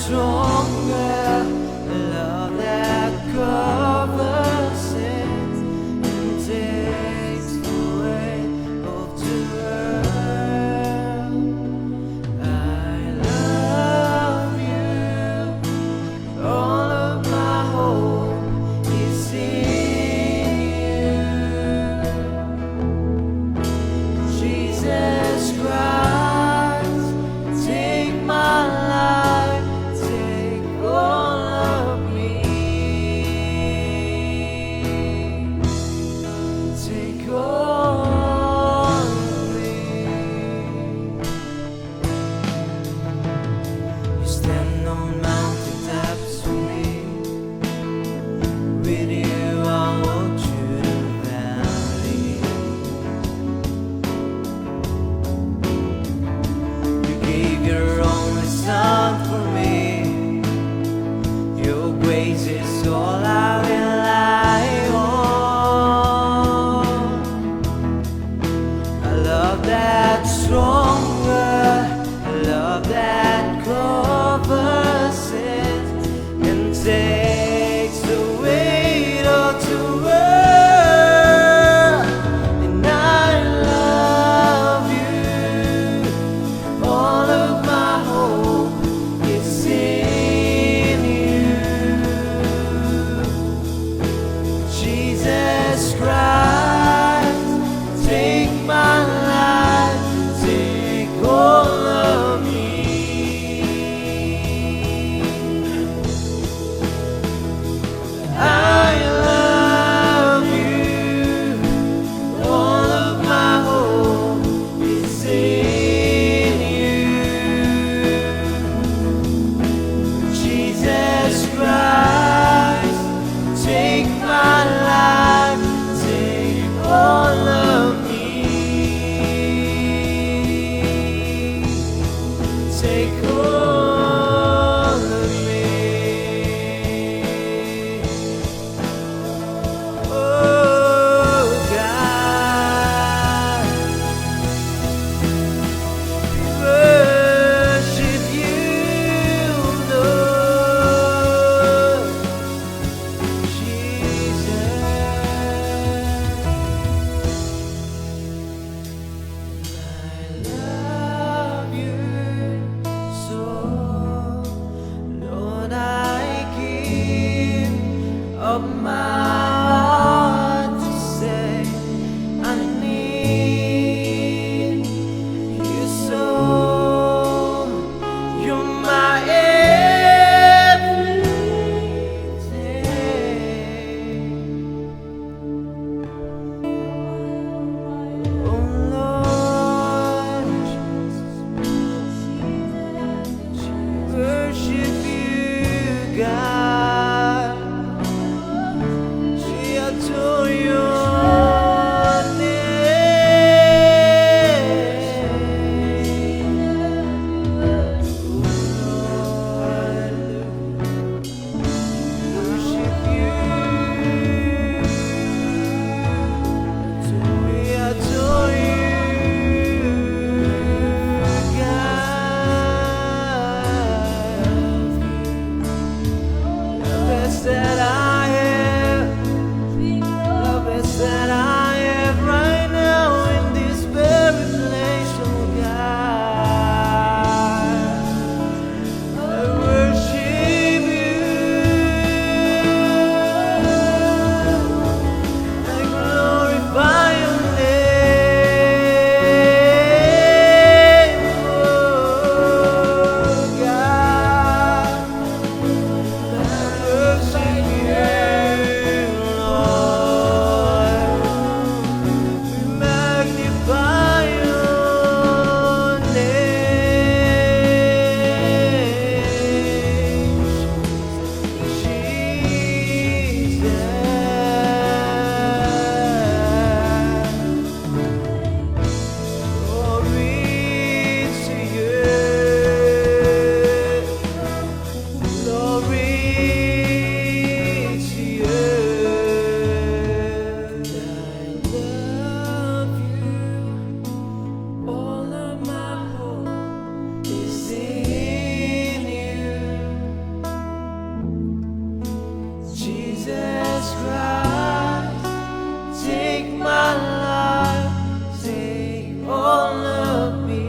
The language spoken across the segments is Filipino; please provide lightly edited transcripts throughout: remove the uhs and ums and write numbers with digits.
stronger, a love that covers. all I rely on. A love that's stronger, a love that covers sins and takes the weight of the world. And I love you, all of my hope is in you. Jesus Christ, take my life, take all of me. I love you, all of my hope is in you. Jesus Christ, take my life, take all of me. Take all of me. Oh God, we worship you, Lord Jesus. I love you so, Lord. I give up my heart to say I need you so. You're my everything. Oh Lord, worship you, God. We adore your name. Lord, worship you. We adore you, God. The best that I have, the best that I have right now in this very place, oh God. I worship you, I glorify your name, oh God. I worship you, Lord. We magnify your name, Jesus. Glory to you. Glory to you. I love you, all of my hope is in you. Jesus Christ, take my life, take all of me.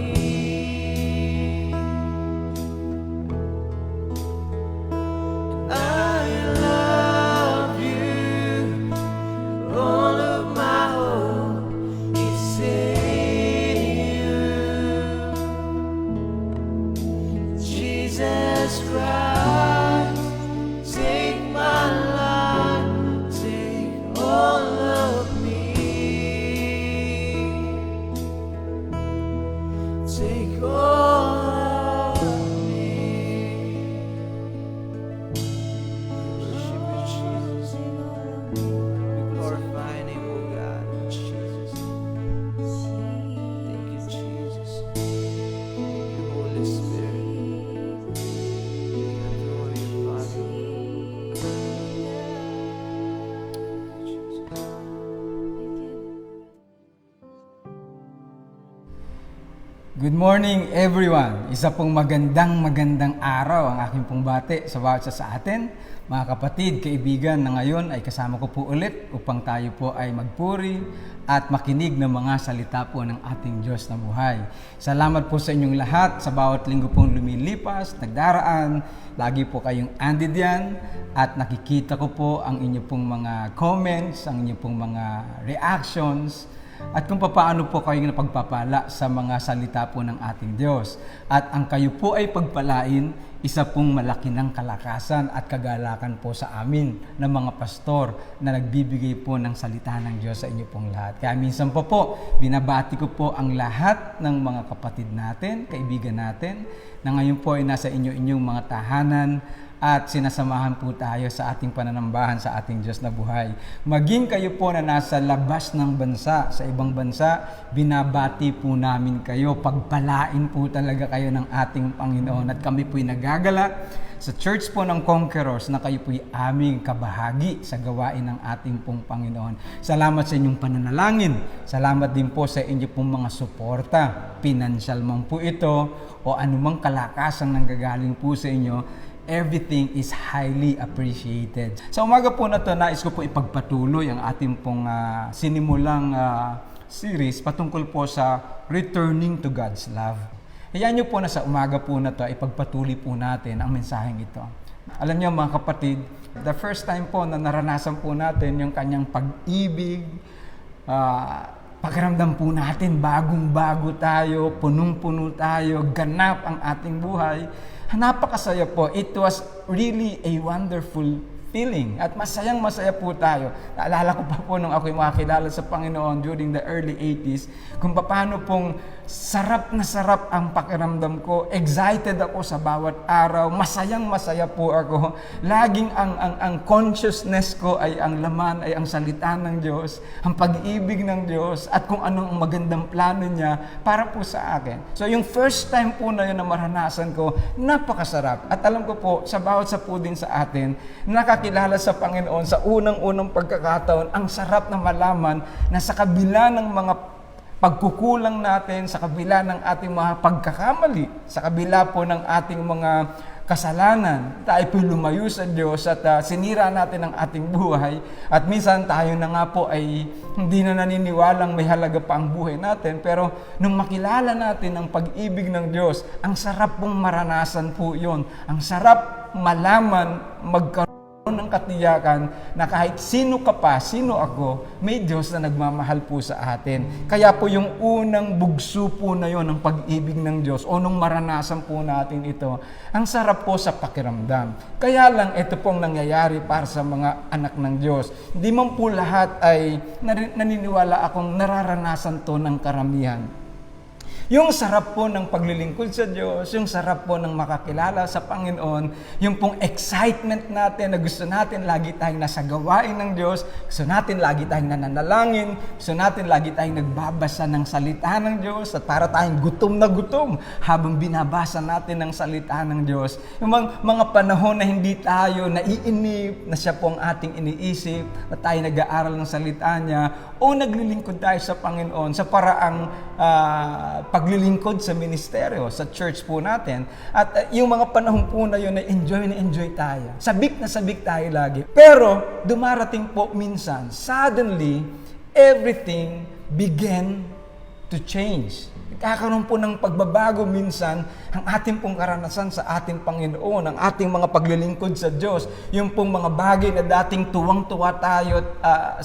I love you, all of my hope is in you. Jesus Christ, take my life, Good morning everyone! Isa pong magandang araw ang aking pong bati sa bawat isa sa atin. Mga kapatid, kaibigan na ngayon ay kasama ko po ulit upang tayo po ay magpuri at makinig ng mga salita po ng ating Diyos na buhay. Salamat po sa inyong lahat sa bawat linggo pong lumilipas, nagdaraan. Lagi po kayong andid yan at nakikita ko po ang inyong pong mga comments, ang inyong pong mga reactions at kung paano po kayo napagpapala sa mga salita po ng ating Diyos. At ang kayo po ay pagpalain, isa pong malaki ng kalakasan at kagalakan po sa amin ng mga pastor na nagbibigay po ng salita ng Diyos sa inyo pong lahat. Kaya minsan po binabati ko po ang lahat ng mga kapatid natin, kaibigan natin, na ngayon po ay nasa inyong mga tahanan at sinasamahan po tayo sa ating pananambahan sa ating Diyos na buhay. Maging kayo po na nasa labas ng bansa, sa ibang bansa, binabati po namin kayo. Pagpalain po talaga kayo ng ating Panginoon. At kami po'y nagagala sa church po ng Conquerors na kayo po'y aming kabahagi sa gawain ng ating pong Panginoon. Salamat sa inyong pananalangin. Salamat din po sa inyong pong mga suporta. Pinansyal man po ito o anumang kalakasang nanggagaling po sa inyo. Everything is highly appreciated. Sa umaga po na ito, nais ko po ipagpatuloy ang ating pong sinimulang series patungkol po sa Returning to God's Love. Hayaan nyo po na sa umaga po na ito, ipagpatuloy po natin ang mensaheng ito. Alam nyo mga kapatid, the first time po na naranasan po natin yung kanyang pag-ibig, pakiramdam po natin, bagong-bago tayo, punong-puno tayo, ganap ang ating buhay. Napakasaya po. It was really a wonderful feeling. At masayang-masaya po tayo. Naalala ko pa po nung ako'y makakilala sa Panginoon during the early 80s, kung paano pong sarap na sarap ang pakiramdam ko. Excited ako sa bawat araw. Masayang-masaya po ako. Laging ang consciousness ko ay ang laman, ay ang salita ng Diyos, ang pag-ibig ng Diyos, at kung anong magandang plano niya para po sa akin. So yung first time po na yun na maranasan ko, napakasarap. At alam ko po, sa bawat sa po din sa atin, nakakilala sa Panginoon sa unang-unang pagkakataon, ang sarap na malaman na sa kabila ng mga pagkukulang natin, sa kabila ng ating mga pagkakamali, sa kabila po ng ating mga kasalanan, tayo po lumayo sa Diyos at sinira natin ang ating buhay. At minsan tayo na nga po ay hindi na naniniwalang may halaga pa ang buhay natin. Pero nung makilala natin ang pag-ibig ng Diyos, ang sarap pong maranasan po yun. Ang sarap malaman, magkaroon ng katiyakan na kahit sino ka pa, sino ako, may Diyos na nagmamahal po sa atin. Kaya po yung unang bugso po na yon ng pag-ibig ng Diyos o nung maranasan po natin ito, ang sarap po sa pakiramdam. Kaya lang ito pong nangyayari para sa mga anak ng Diyos. Hindi man po lahat ay naniniwala akong nararanasan to ng karamihan. Yung sarap po ng paglilingkod sa Diyos, yung sarap po ng makakilala sa Panginoon, yung pong excitement natin na gusto natin lagi tayong nasa gawain ng Diyos, gusto natin lagi tayong nananalangin, gusto natin lagi tayong nagbabasa ng salita ng Diyos at para tayong gutom na gutom habang binabasa natin ng salita ng Diyos. Yung mga panahon na hindi tayo naiinip, na siya po ang ating iniisip, na tayo nag-aaral ng salita niya o naglilingkod tayo sa Panginoon sa paraang paglilingkod sa ministeryo, sa church po natin. At yung mga panahon po na yun, na enjoy tayo. Sabik na sabik tayo lagi. Pero, dumarating po minsan, suddenly, everything began to change. Kakaroon po ng pagbabago minsan ang ating pong karanasan sa ating Panginoon, ang ating mga paglilingkod sa Diyos, yung pong mga bagay na dating tuwang-tuwa tayo at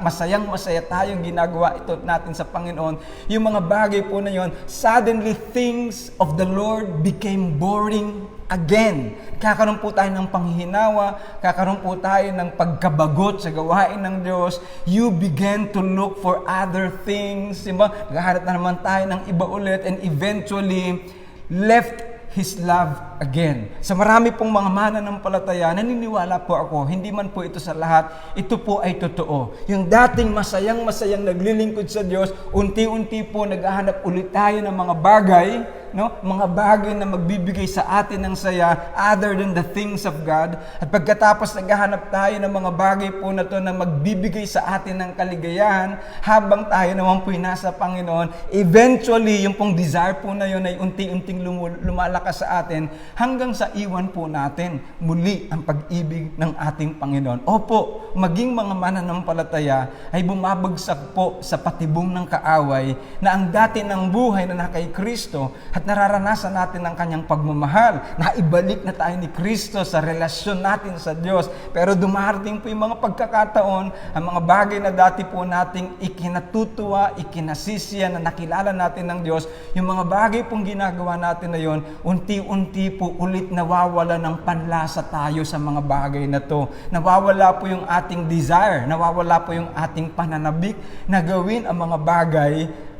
masayang-masaya tayong ginagawa ito natin sa Panginoon, yung mga bagay po na yun, suddenly things of the Lord became boring again. Kakaroon po tayo ng panghihinawa, kakaroon po tayo ng pagkabagot sa gawain ng Diyos. You begin to look for other things. Diba? Naghahanap na naman tayo ng iba ulit and eventually left His love again. Sa marami pong mga mananampalataya, naniniwala po ako, hindi man po ito sa lahat, ito po ay totoo. Yung dating masayang-masayang naglilingkod sa Diyos, unti-unti po naghahanap ulit tayo ng mga bagay no? Mga bagay na magbibigay sa atin ng saya other than the things of God. At pagkatapos naghahanap tayo ng mga bagay po na to na magbibigay sa atin ng kaligayahan, habang tayo naman po nasa Panginoon, eventually yung pong desire po na yun ay unti-unting lumalakas sa atin hanggang sa iwan po natin muli ang pag-ibig ng ating Panginoon. Opo, maging mga mananampalataya ay bumabagsak po sa patibong ng kaaway na ang dati ng buhay na kay Kristo at nararanasan natin ang kanyang pagmamahal, na ibalik na tayo ni Kristo sa relasyon natin sa Diyos. Pero dumarating po yung mga pagkakataon, ang mga bagay na dati po nating ikinatutuwa, ikinasisiya na nakilala natin ng Diyos, yung mga bagay pong ginagawa natin na yon, unti-unti po ulit nawawala ng panlasa tayo sa mga bagay na to. Nawawala po yung ating desire, nawawala po yung ating pananabik na gawin ang mga bagay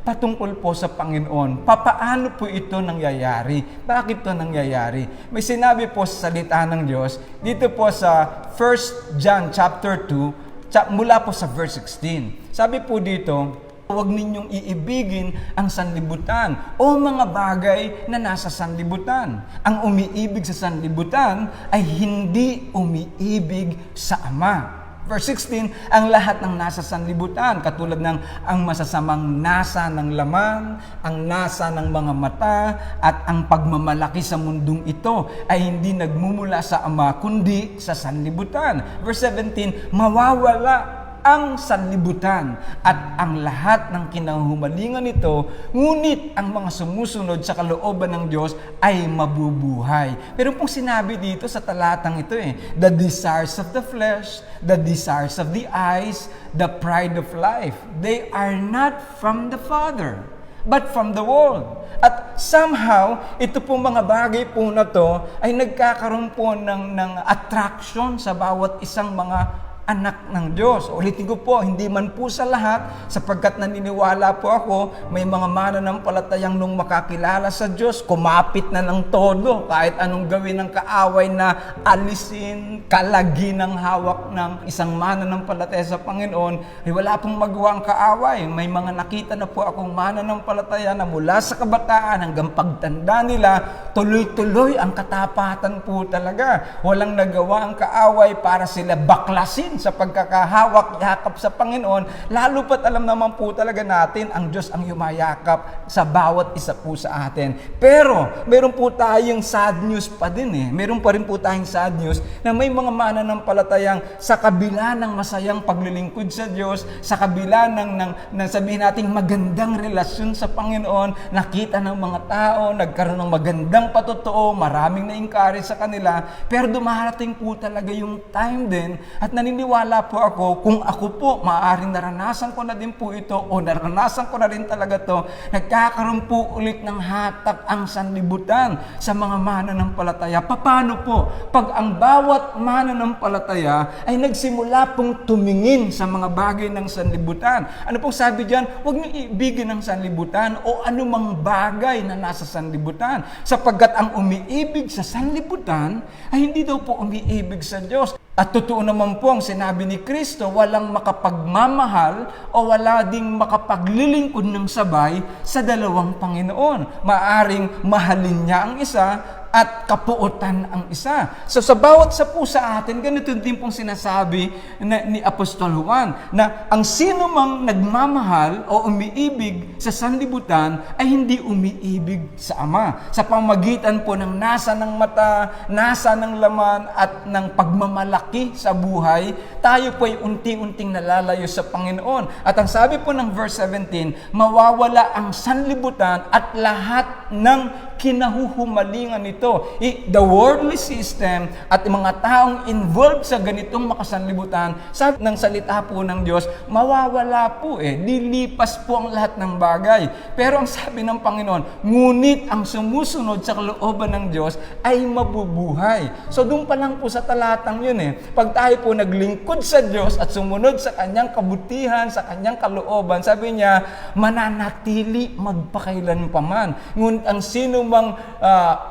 patungkol po sa Panginoon. Papaano po ito nangyayari? Bakit ito nangyayari? May sinabi po sa salita ng Diyos, dito po sa 1 John chapter 2, mula po sa verse 16. Sabi po dito, huwag ninyong iibigin ang sanlibutan o mga bagay na nasa sanlibutan. Ang umiibig sa sanlibutan ay hindi umiibig sa Ama. Verse 16, ang lahat ng nasa sanlibutan, katulad ng ang masasamang nasa ng laman, ang nasa ng mga mata, at ang pagmamalaki sa mundong ito ay hindi nagmumula sa Ama, kundi sa sanlibutan. Verse 17, mawawala ang sanlibutan at ang lahat ng kinahumalingan nito, ngunit ang mga sumusunod sa kalooban ng Diyos ay mabubuhay. Pero pong sinabi dito sa talatang ito the desires of the flesh, the desires of the eyes, the pride of life, they are not from the Father, but from the world. At somehow, ito pong mga bagay po na to ay nagkakaroon po ng attraction sa bawat isang mga anak ng Diyos. Ulitin ko po, hindi man po sa lahat, sapagkat naniniwala po ako, may mga mananampalatayang nung makakilala sa Diyos, kumapit na ng todo, kahit anong gawin ng kaaway na alisin, kalagi ng hawak ng isang mananampalataya sa Panginoon, ay wala pong magawa ang kaaway. May mga nakita na po akong mananampalataya na mula sa kabataan hanggang pagtanda nila, tuloy-tuloy ang katapatan po talaga. Walang nagawa ang kaaway para sila baklasin sa pagkakahawak, yakap sa Panginoon, lalo pat alam naman po talaga natin, ang Diyos ang yumayakap sa bawat isa po sa atin. Pero, meron po tayong sad news pa din Meron pa rin po tayong sad news na may mga mananampalatayang sa kabila ng masayang paglilingkod sa Diyos, sa kabila ng sabihin nating magandang relasyon sa Panginoon, nakita ng mga tao, nagkaroon ng magandang patotoo, maraming na-encourage sa kanila, pero dumarating po talaga yung time din at naniniwala po ako, kung ako po, maaaring naranasan ko na din po ito o naranasan ko na rin talaga to, nagkakaroon po ulit ng hatak ang sanlibutan sa mga mananampalataya. Paano po? Pag ang bawat mananampalataya ay nagsimula pong tumingin sa mga bagay ng sanlibutan. Ano pong sabi diyan? Huwag niyo ibigin ang sanlibutan o anumang bagay na nasa sanlibutan, sapagkat ang umiibig sa sanlibutan ay hindi daw po umiibig sa Diyos. At totoo naman po ang sinabi ni Kristo, walang makapagmamahal o wala ding makapaglilingkod ng sabay sa dalawang Panginoon. Maaring mahalin niya ang isa at kapuotan ang isa. So sa bawat sa po sa atin, ganito din pong sinasabi ni Apostol Juan, na ang sino mang nagmamahal o umiibig sa sanlibutan ay hindi umiibig sa Ama. Sa pamagitan po ng nasa ng mata, nasa ng laman at ng pagmamalaki sa buhay, tayo po ay unti-unting nalalayo sa Panginoon. At ang sabi po ng verse 17, mawawala ang sanlibutan at lahat ng kinahuhumalingan nito. The worldly system at mga taong involved sa ganitong makasanlibutan, sabi ng salita po ng Diyos, mawawala po Lilipas po ang lahat ng bagay. Pero ang sabi ng Panginoon, ngunit ang sumusunod sa kalooban ng Diyos ay mabubuhay. So doon pa lang po sa talatang yun Pag tayo po naglingkod sa Diyos at sumunod sa kanyang kabutihan, sa kanyang kalooban, sabi niya, mananatili magpakailanpaman. Ngunit ang sino mang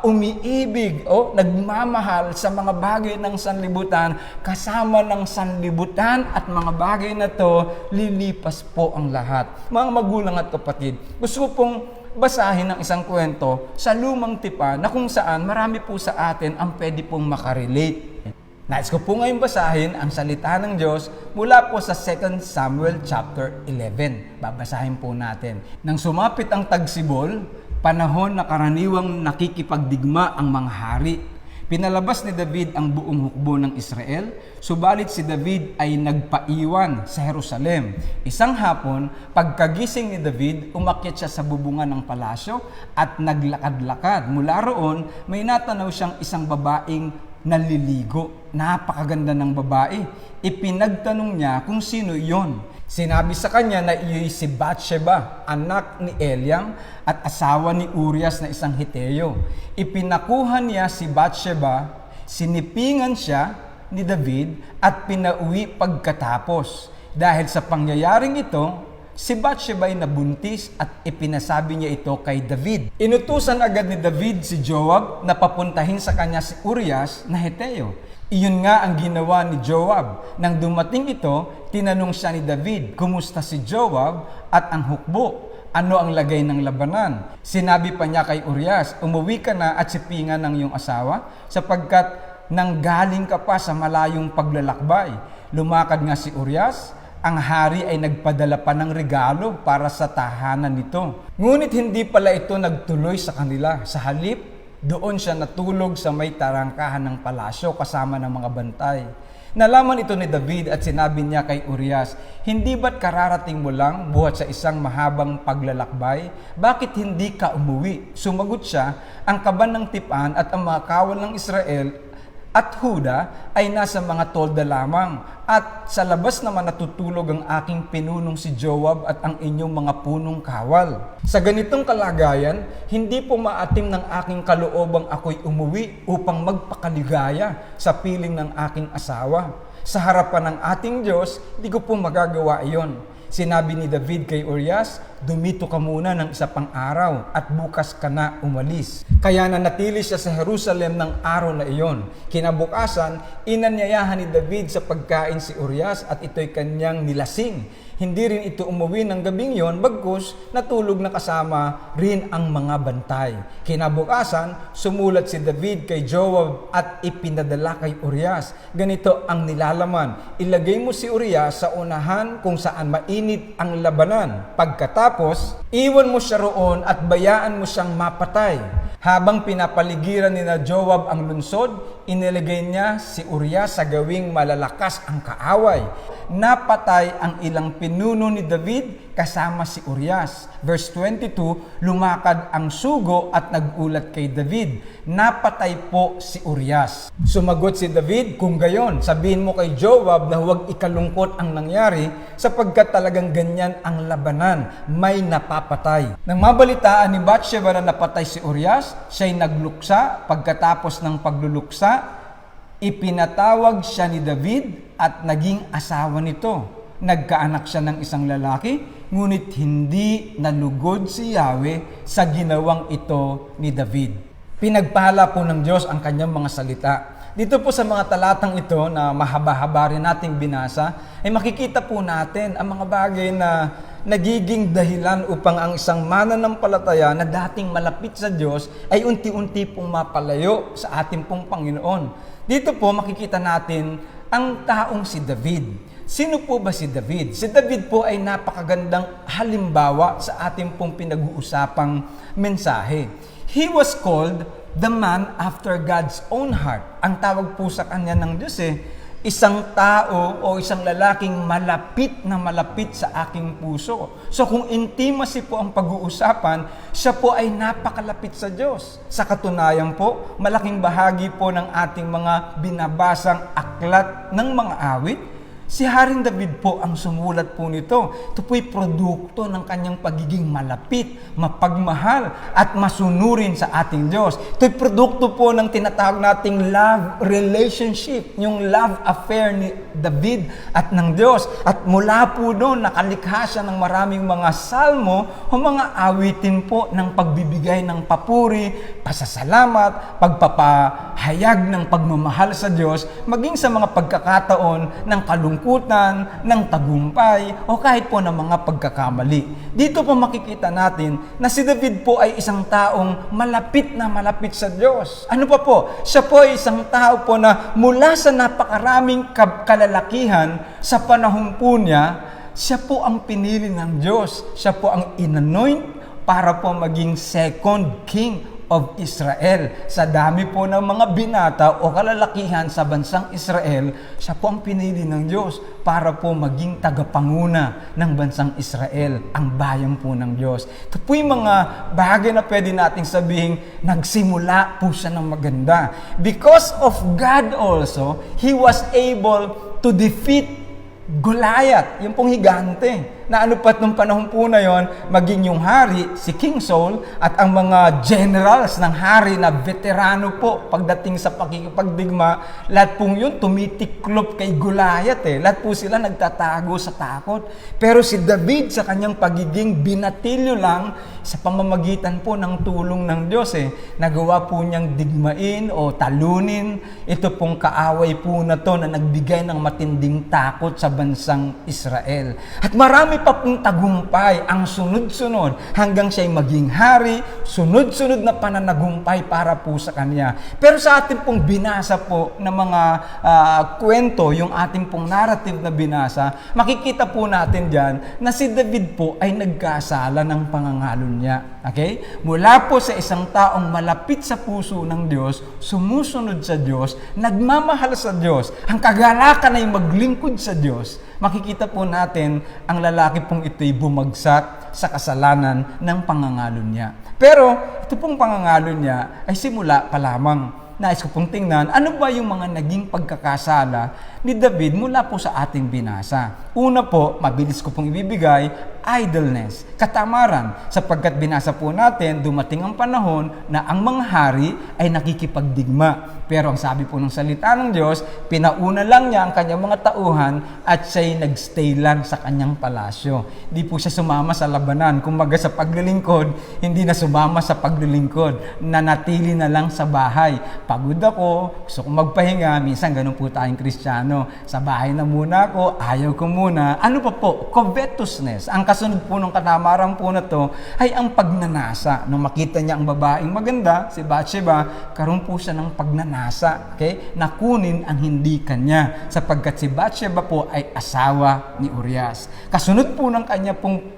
umiibig o nagmamahal sa mga bagay ng sanlibutan, kasama ng sanlibutan at mga bagay na to, lilipas po ang lahat. Mga magulang at kapatid, gusto ko pong basahin ng isang kwento sa lumang tipan na kung saan marami po sa atin ang pwede pong makarelate. Nais ko po ngayon basahin ang salita ng Diyos mula po sa 2 Samuel chapter 11. Babasahin po natin. Nang sumapit ang tagsibol, panahon na karaniwang nakikipagdigma ang mga hari. Pinalabas ni David ang buong hukbo ng Israel, subalit si David ay nagpaiwan sa Jerusalem. Isang hapon, pagkagising ni David, umakyat siya sa bubungan ng palasyo at naglakad-lakad. Mula roon, may natanaw siyang isang babaeng naliligo. Napakaganda ng babae. Ipinagtanong niya kung sino iyon. Sinabi sa kanya na iyo'y si Bathsheba, anak ni Eliam at asawa ni Urias na isang Heteo. Ipinakuha niya si Bathsheba, sinipingan siya ni David at pinauwi pagkatapos. Dahil sa pangyayaring ito, si Bathsheba ay nabuntis at ipinasabi niya ito kay David. Inutusan agad ni David si Joab na papuntahin sa kanya si Urias na Heteo. Iyon nga ang ginawa ni Joab. Nang dumating ito, tinanong siya ni David, kumusta si Joab at ang hukbo? Ano ang lagay ng labanan? Sinabi pa niya kay Urias, umuwi ka na at sipingan ng iyong asawa, sapagkat nanggaling ka pa sa malayong paglalakbay. Lumakad nga si Urias, ang hari ay nagpadala pa ng regalo para sa tahanan nito. Ngunit hindi pala ito nagtuloy sa kanila. Sa halip, doon siya natulog sa may tarangkahan ng palasyo kasama ng mga bantay. Nalaman ito ni David at sinabi niya kay Urias, hindi ba't kararating mo lang buhat sa isang mahabang paglalakbay? Bakit hindi ka umuwi? Sumagot siya, ang kaban ng tipan at ang mga kawal ng Israel at Huda ay nasa mga tolda lamang, at sa labas naman natutulog ang aking pinunong si Joab at ang inyong mga punong kawal. Sa ganitong kalagayan, hindi po maatim ng aking kaloobang ako'y umuwi upang magpakaligaya sa piling ng aking asawa. Sa harapan ng ating Diyos, di ko po magagawa iyon. Sinabi ni David kay Urias, dumito ka muna ng isa pang araw at bukas ka na umalis. Kaya nanatili siya sa Jerusalem ng araw na iyon. Kinabukasan, inanyayahan ni David sa pagkain si Urias at ito'y kanyang nilasing. Hindi rin ito umuwi ng gabing yon, bagkus natulog na kasama rin ang mga bantay. Kinabukasan, sumulat si David kay Joab at ipinadala kay Urias. Ganito ang nilalaman, ilagay mo si Urias sa unahan kung saan mainit ang labanan. Pagkatapos, iwan mo siya roon at bayaan mo siyang mapatay. Habang pinapaligiran ni na Joab ang lunsod, inilagay niya si Urias sa gawing malalakas ang kaaway. Napatay ang ilang pinuno ni David kasama si Urias. Verse 22, lumakad ang sugo at nagulat kay David, napatay po si Urias. Sumagot si David, kung gayon, sabihin mo kay Joab na huwag ikalungkot ang nangyari sapagkat talagang ganyan ang labanan, may napapatay. Nang mabalitaan ni Bathsheba na napatay si Urias, siya'y nagluksa. Pagkatapos ng pagluluksa, ipinatawag siya ni David at naging asawa nito. Nagkaanak siya ng isang lalaki, ngunit hindi nalugod si Yahweh sa ginawang ito ni David. Pinagpala po ng Diyos ang kanyang mga salita. Dito po sa mga talatang ito na mahaba-haba rin nating binasa, ay makikita po natin ang mga bagay na nagiging dahilan upang ang isang mananampalataya na dating malapit sa Diyos ay unti-unti pong mapalayo sa ating pong Panginoon. Dito po makikita natin ang taong si David. Sino po ba si David? Si David po ay napakagandang halimbawa sa ating pong pinag-uusapang mensahe. He was called the man after God's own heart. Ang tawag po sa kanya ng Diyos isang tao o isang lalaking malapit na malapit sa aking puso. So kung intimacy po ang pag-uusapan, siya po ay napakalapit sa Diyos. Sa katunayan po, malaking bahagi po ng ating mga binabasang aklat ng mga awit, si Haring David po ang sumulat po nito. Ito po'y produkto ng kanyang pagiging malapit, mapagmahal, at masunurin sa ating Diyos. Ito'y produkto po ng tinatawag nating love relationship, yung love affair ni David at ng Diyos. At mula po doon, nakalikha siya ng maraming mga salmo o mga awitin po ng pagbibigay ng papuri, pasasalamat, pagpapahayag ng pagmamahal sa Diyos, maging sa mga pagkakataon ng kalungkutan kalungkutan, ng tagumpay, o kahit po ng mga pagkakamali. Dito po makikita natin na si David po ay isang taong malapit na malapit sa Diyos. Ano pa po? Siya po ay isang tao po na mula sa napakaraming kalalakihan sa panahon po niya, siya po ang pinili ng Diyos. Siya po ang inanoint para po maging second king of Israel. Sa dami po ng mga binata o kalalakihan sa bansang Israel, siya po ang pinili ng Diyos para po maging tagapanguna ng bansang Israel, ang bayan po ng Diyos. Ito po yung mga bagay na pwede nating sabihin, nagsimula po siya ng maganda. Because of God also, He was able to defeat Goliath, yung pong higante, na ano pat nung panahon po na yon, maging yung hari, si King Saul, at ang mga generals ng hari na veterano po pagdating sa pakikipagdigma, lahat pong yun tumitiklop kay Goliath Lahat po sila nagtatago sa takot. Pero si David sa kanyang pagiging binatilyo lang sa pamamagitan po ng tulong ng Diyos nagawa po niyang digmain o talunin ito pong kaaway po na to na nagbigay ng matinding takot sa bansang Israel. At marami pa pong tagumpay ang sunod-sunod hanggang siya'y maging hari, sunod-sunod na pananagumpay para po sa kanya. Pero sa ating pong binasa po ng mga kwento, yung ating pong narrative na binasa, makikita po natin dyan na si David po ay nagkasala ng pangangalo niya. Okay? Mula po sa isang taong malapit sa puso ng Diyos, sumusunod sa Diyos, nagmamahal sa Diyos, ang kagalakan ay maglingkod sa Diyos, makikita po natin ang lalaki pong ito'y bumagsak sa kasalanan ng pangangalo niya. Pero ito pong pangangalo niya ay simula pa lamang. Nais ko pong tingnan, ano ba yung mga naging pagkakasala ni David mula po sa ating binasa? Una po, mabilis ko pong ibibigay, idleness, katamaran. Sapagkat binasa po natin, dumating ang panahon na ang mga hari ay nakikipagdigma. Pero ang sabi po ng salita ng Diyos, pinauna lang niya ang kanyang mga tauhan at siya'y nagstay lang sa kanyang palasyo. Hindi po siya sumama sa labanan. Kumbaga sa paglilingkod, hindi na sumama sa paglilingkod. Nanatili na lang sa bahay. Pagod ako, gusto kong magpahinga. Minsan ganun po tayong Kristiyano. Sa bahay na muna ako, ayaw ko muna. Ano pa po? Covetousness. Ang kasunod po ng katamaran po na to ay ang pagnanasa. Nung makita niya ang babaeng maganda, si Bathsheba, karoon po siya ng pagnanasa. Okay? Nakunin ang hindi kanya. Sapagkat si Bathsheba po ay asawa ni Urias. Kasunod po ng kanya pong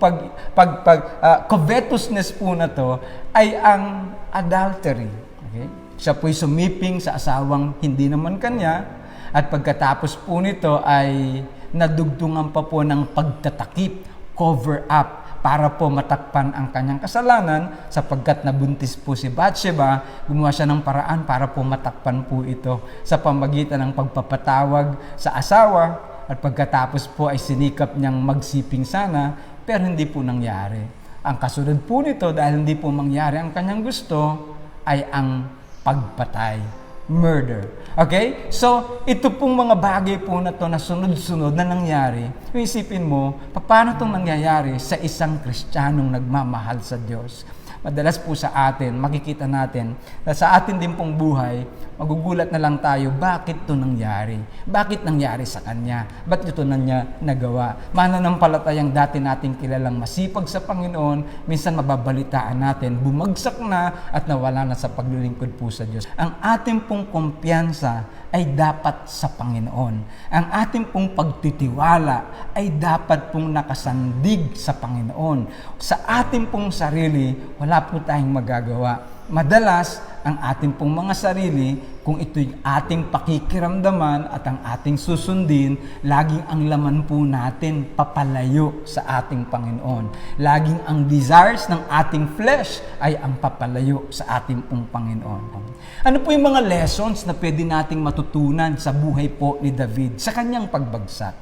covetousness po na to ay ang adultery. Okay? Siya po'y sumiping sa asawang hindi naman kanya at pagkatapos po nito ay nadugtungan pa po ng pagtatakip, cover up para po matakpan ang kanyang kasalanan sapagkat nabuntis po si Bathsheba, gumawa siya ng paraan para po matakpan po ito sa pamagitan ng pagpapatawag sa asawa at pagkatapos po ay sinikap niyang magsiping sana pero hindi po nangyari. Ang kasunod po nito dahil hindi po mangyari ang kanyang gusto ay ang pagpatay, murder. Okay? So, ito pong mga bagay po na to na sunod-sunod na nangyari. Isipin mo, paano itong nangyayari sa isang Kristiyanong nagmamahal sa Diyos? Madalas po sa atin, makikita natin na sa atin din pong buhay, magugulat na lang tayo, bakit ito nangyari? Bakit nangyari sa Kanya? Ba't ito na niya nagawa? Mananampalatayang dati nating kilalang masipag sa Panginoon, minsan mababalitaan natin, bumagsak na at nawala na sa paglilingkod po sa Diyos. Ang ating pong kumpiyansa ay dapat sa Panginoon. Ang ating pong pagtitiwala ay dapat pong nakasandig sa Panginoon. Sa ating pong sarili, wala po tayong magagawa. Madalas, ang ating pong mga sarili, kung ito'y ating pakikiramdaman at ang ating susundin, laging ang laman po natin papalayo sa ating Panginoon. Laging ang desires ng ating flesh ay ang papalayo sa ating pong Panginoon. Ano po yung mga lessons na pwede nating matutunan sa buhay po ni David sa kanyang pagbagsak?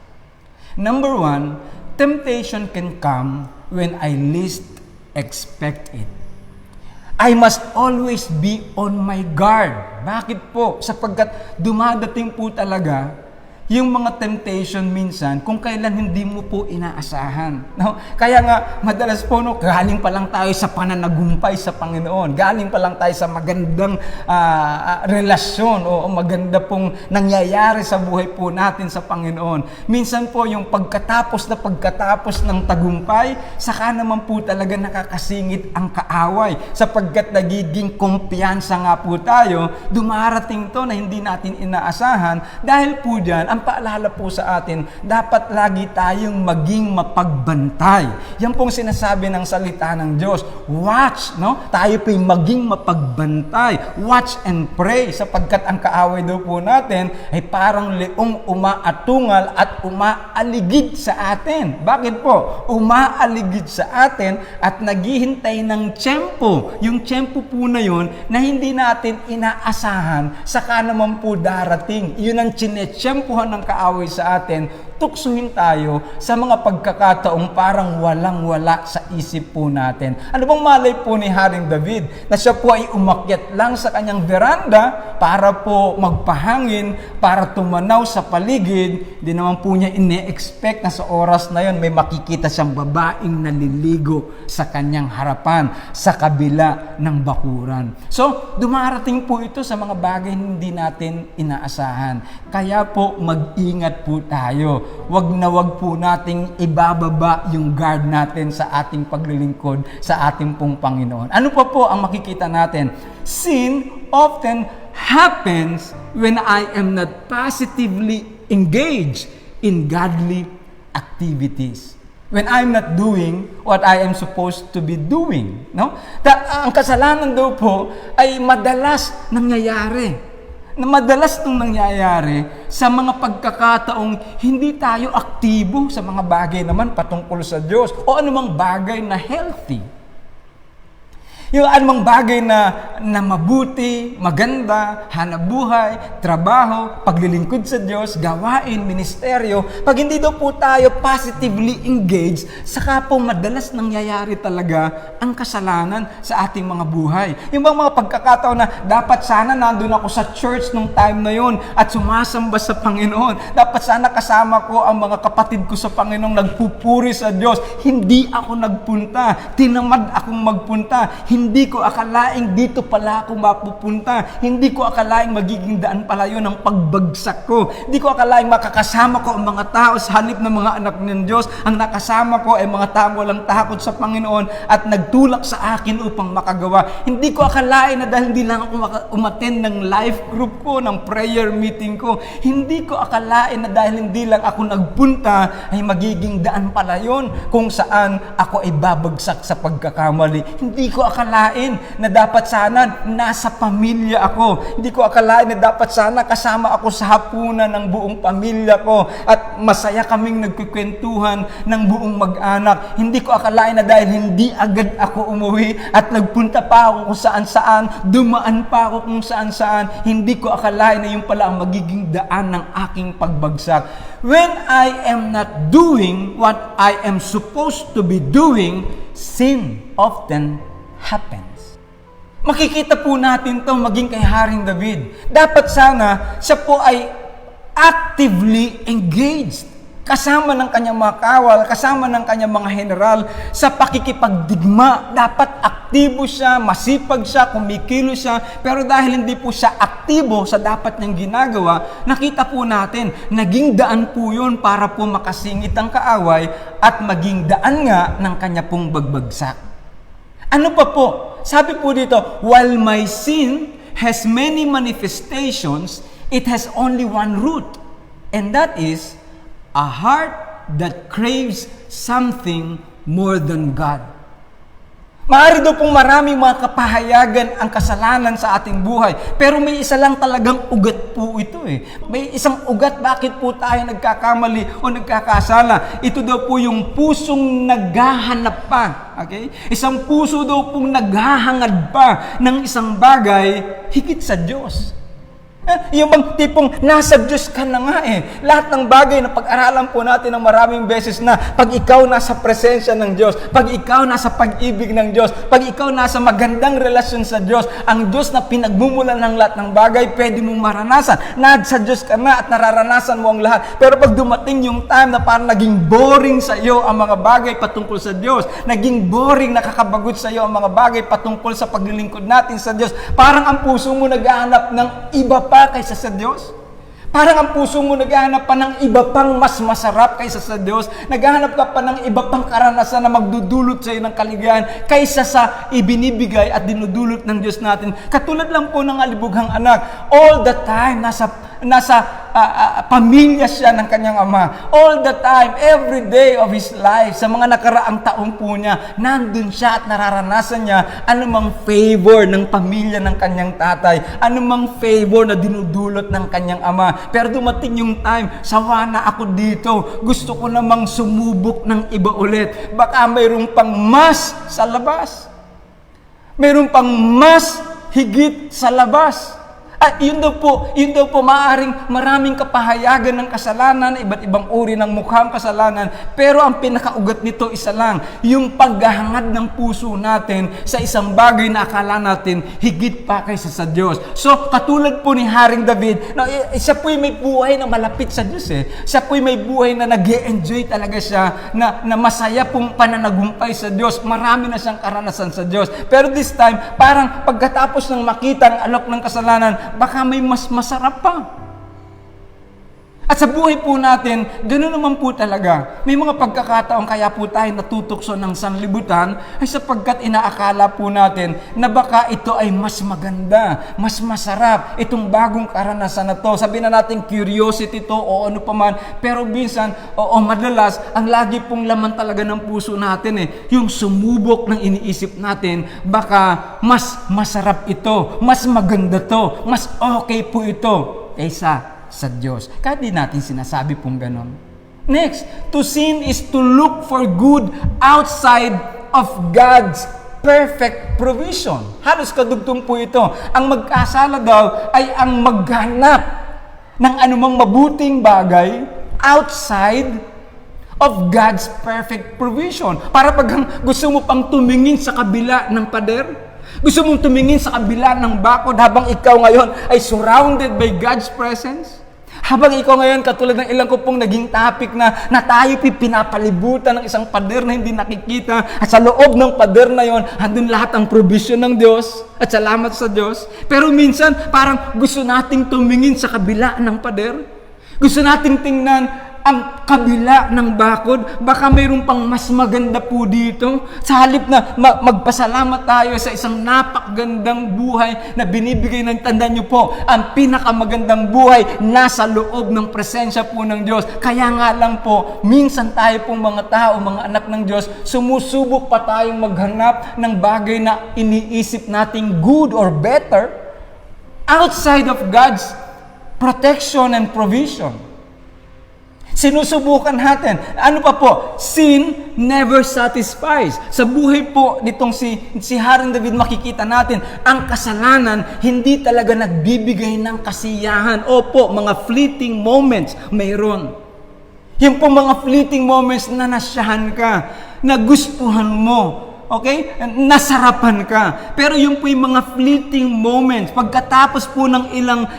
Number 1, temptation can come when I least expect it. I must always be on my guard. Bakit po? Sapagkat dumadating po talaga yung mga temptation minsan kung kailan hindi mo po inaasahan. No? Kaya nga, madalas po, no, galing pa lang tayo sa pananagumpay sa Panginoon. Galing pa lang tayo sa magandang relasyon o maganda pong nangyayari sa buhay po natin sa Panginoon. Minsan po, yung pagkatapos ng tagumpay, saka naman po talaga nakakasingit ang kaaway. Sapagkat nagiging kumpiyansa nga po tayo, dumarating to na hindi natin inaasahan. Dahil po dyan, ang paalala po sa atin, dapat lagi tayong maging mapagbantay. Yan pong sinasabi ng salita ng Diyos. Watch, no? Tayo po'y maging mapagbantay. Watch and pray, sapagkat ang kaaway daw po natin ay parang leong umaatungal at umaaligid sa atin. Bakit po? Umaaligid sa atin at naghihintay ng tiyempo. Yung tiyempo po na yun na hindi natin inaasahan, saka naman po darating. Yun ang tsinetsyempohan ng kaaway sa atin, tuksuhin tayo sa mga pagkakataong parang walang-wala sa isip po natin. Ano bang malay po ni Haring David na siya po ay umakyat lang sa kanyang veranda para po magpahangin, para tumanaw sa paligid. Di naman po niya ine-expect na sa oras na yon may makikita siyang babaeng naliligo sa kanyang harapan sa kabila ng bakuran. So, dumarating po ito sa mga bagay hindi natin inaasahan. Kaya po mag-ingat po tayo. Wag na wag po nating ibababa yung guard natin sa ating paglilingkod sa ating pong Panginoon. Ano pa po ang makikita natin? Sin often happens when I am not positively engaged in godly activities. When I'm not doing what I am supposed to be doing. No? Ang kasalanan daw po ay madalas nangyayari. Na madalas itong nangyayari sa mga pagkakataong hindi tayo aktibo sa mga bagay naman patungkol sa Diyos o anumang bagay na healthy. Yung anumang bagay na mabuti, maganda, hanabuhay, trabaho, paglilingkod sa Diyos, gawain, ministeryo, pag hindi daw po tayo positively engaged, saka po madalas nangyayari talaga ang kasalanan sa ating mga buhay. Yung mga pagkakataon na dapat sana nandun ako sa church nung time na yon at sumasamba sa Panginoon. Dapat sana kasama ko ang mga kapatid ko sa Panginoon nagpupuri sa Diyos. Hindi ako nagpunta. Tinamad akong magpunta. Hindi ko akalaing dito pala ako mapupunta. Hindi ko akalaing magiging daan pala yun ang pagbagsak ko. Hindi ko akalaing makakasama ko ang mga tao sa halip ng mga anak ng Diyos. Ang nakasama ko ay mga tao walang takot sa Panginoon at nagtulak sa akin upang makagawa. Hindi ko akalain na dahil hindi lang ako umattend ng life group ko, ng prayer meeting ko. Hindi ko akalain na dahil hindi lang ako nagpunta ay magiging daan pala yun kung saan ako ay babagsak sa pagkakamali. Hindi ko akalain na dapat sana nasa pamilya ako. Hindi ko akalain na dapat sana kasama ako sa hapunan ng buong pamilya ko at masaya kaming nagkukwentuhan ng buong mag-anak. Hindi ko akalain na dahil hindi agad ako umuwi at nagpunta pa ako kung saan-saan, dumaan pa ako kung saan-saan, hindi ko akalain na yung pala ang magiging daan ng aking pagbagsak. When I am not doing what I am supposed to be doing, sin often happens. Makikita po natin to maging kay Haring David. Dapat sana siya po ay actively engaged kasama ng kanyang mga kawal, kasama ng kanyang mga general sa pakikipagdigma. Dapat aktibo siya, masipag siya, kumikilo siya. Pero dahil hindi po siya aktibo sa dapat niyang ginagawa, nakita po natin, naging daan po yun para po makasingit ang kaaway at maging daan nga ng kanya pong bagbagsak. Ano pa po? Sabi po dito, while my sin has many manifestations, it has only one root. And that is a heart that craves something more than God. Maaari daw pong maraming mga kapahayagan ang kasalanan sa ating buhay. Pero may isa lang talagang ugat po ito eh. May isang ugat bakit po tayo nagkakamali o nagkakasala. Ito daw po yung pusong naghahanap pa. Okay? Isang puso daw pong naghahangad pa ng isang bagay higit sa Diyos. Yung bang tipong nasa Diyos ka na nga eh. Lahat ng bagay na pag-aralan po natin ng maraming beses na pag ikaw nasa presensya ng Diyos, pag ikaw nasa pag-ibig ng Diyos, pag ikaw nasa magandang relasyon sa Diyos, ang Diyos na pinagmumulan ng lahat ng bagay, pwede mong maranasan. Nasa Diyos ka na at nararanasan mo ang lahat. Pero pag dumating yung time na parang naging boring sa iyo ang mga bagay patungkol sa Diyos, naging boring, nakakabagot sa iyo ang mga bagay patungkol sa paglilingkod natin sa Diyos, parang ang puso mo naghahanap ng iba pa kaysa sa Diyos. Parang ang puso mo naghahanap pa ng iba pang mas masarap kaysa sa Diyos. Naghahanap ka pa ng iba pang karanasan na magdudulot sa iyo ng kaligayahan kaysa sa ibinibigay at dinudulot ng Diyos natin. Katulad lang po ng alibughang anak. All the time, nasa pamilya siya ng kanyang ama. All the time, every day of his life, sa mga nakaraang taong po niya, nandun siya at nararanasan niya anumang favor ng pamilya ng kanyang tatay, anumang favor na dinudulot ng kanyang ama. Pero dumating yung time, sawa na ako dito, gusto ko namang sumubok ng iba ulit. Baka mayroong pang mas sa labas. Mayroong pang mas higit sa labas. At yun daw po maraming kapahayagan ng kasalanan, iba't ibang uri ng mukhang kasalanan, pero ang pinakaugat nito isa lang, yung paghahangad ng puso natin sa isang bagay na akala natin higit pa kaysa sa Diyos. So, katulad po ni Haring David, siya po'y may buhay na malapit sa Diyos eh. Siya po'y may buhay na nag-e-enjoy talaga siya, na masaya pong pananagumpay sa Diyos. Marami na siyang karanasan sa Diyos. Pero this time, parang pagkatapos ng makita ang alok ng kasalanan, baka may mas masarap pa. At sa buhay po natin, ganoon naman po talaga. May mga pagkakataon kaya po tayo natutokso ng sanlibutan ay sapagkat inaakala po natin na baka ito ay mas maganda, mas masarap, itong bagong karanasan na to. Sabi na natin curiosity to o ano pa man, pero minsan o madalas, ang lagi pong laman talaga ng puso natin yung sumubok ng iniisip natin, baka mas masarap ito, mas maganda to, mas okay po ito kaysa sa Diyos. Kahit di natin sinasabi pong ganon. Next, to sin is to look for good outside of God's perfect provision. Halos kadugtong po ito. Ang magkasala daw ay ang maghanap ng anumang mabuting bagay outside of God's perfect provision. Para pag gusto mo pang tumingin sa kabila ng pader, gusto mong tumingin sa kabila ng bakod habang ikaw ngayon ay surrounded by God's presence? Habang ikaw ngayon, katulad ng ilang ko pong naging topic na tayo pinapalibutan ng isang pader na hindi nakikita, at sa loob ng pader na yon, andun lahat ang provision ng Diyos at salamat sa Diyos. Pero minsan, parang gusto nating tumingin sa kabila ng pader. Gusto nating tingnan ang kabila ng bakod, baka mayroon pang mas maganda po dito. Sa halip na magpasalamat tayo sa isang napakagandang buhay na binibigay ng tanda nyo po, ang pinakamagandang buhay nasa loob ng presensya po ng Diyos. Kaya nga lang po, minsan tayo pong mga tao, mga anak ng Diyos, sumusubok pa tayong maghanap ng bagay na iniisip nating good or better outside of God's protection and provision. Sinusubukan natin. Ano pa po? Sin never satisfies. Sa buhay po nitong si Haring David, makikita natin, ang kasalanan hindi talaga nagbibigay ng kasiyahan. Opo, mga fleeting moments mayroon. Yung po mga fleeting moments na nasyahan ka, nagustuhan mo, okay? Nasarapan ka. Pero yung po yung mga fleeting moments, pagkatapos po ng ilang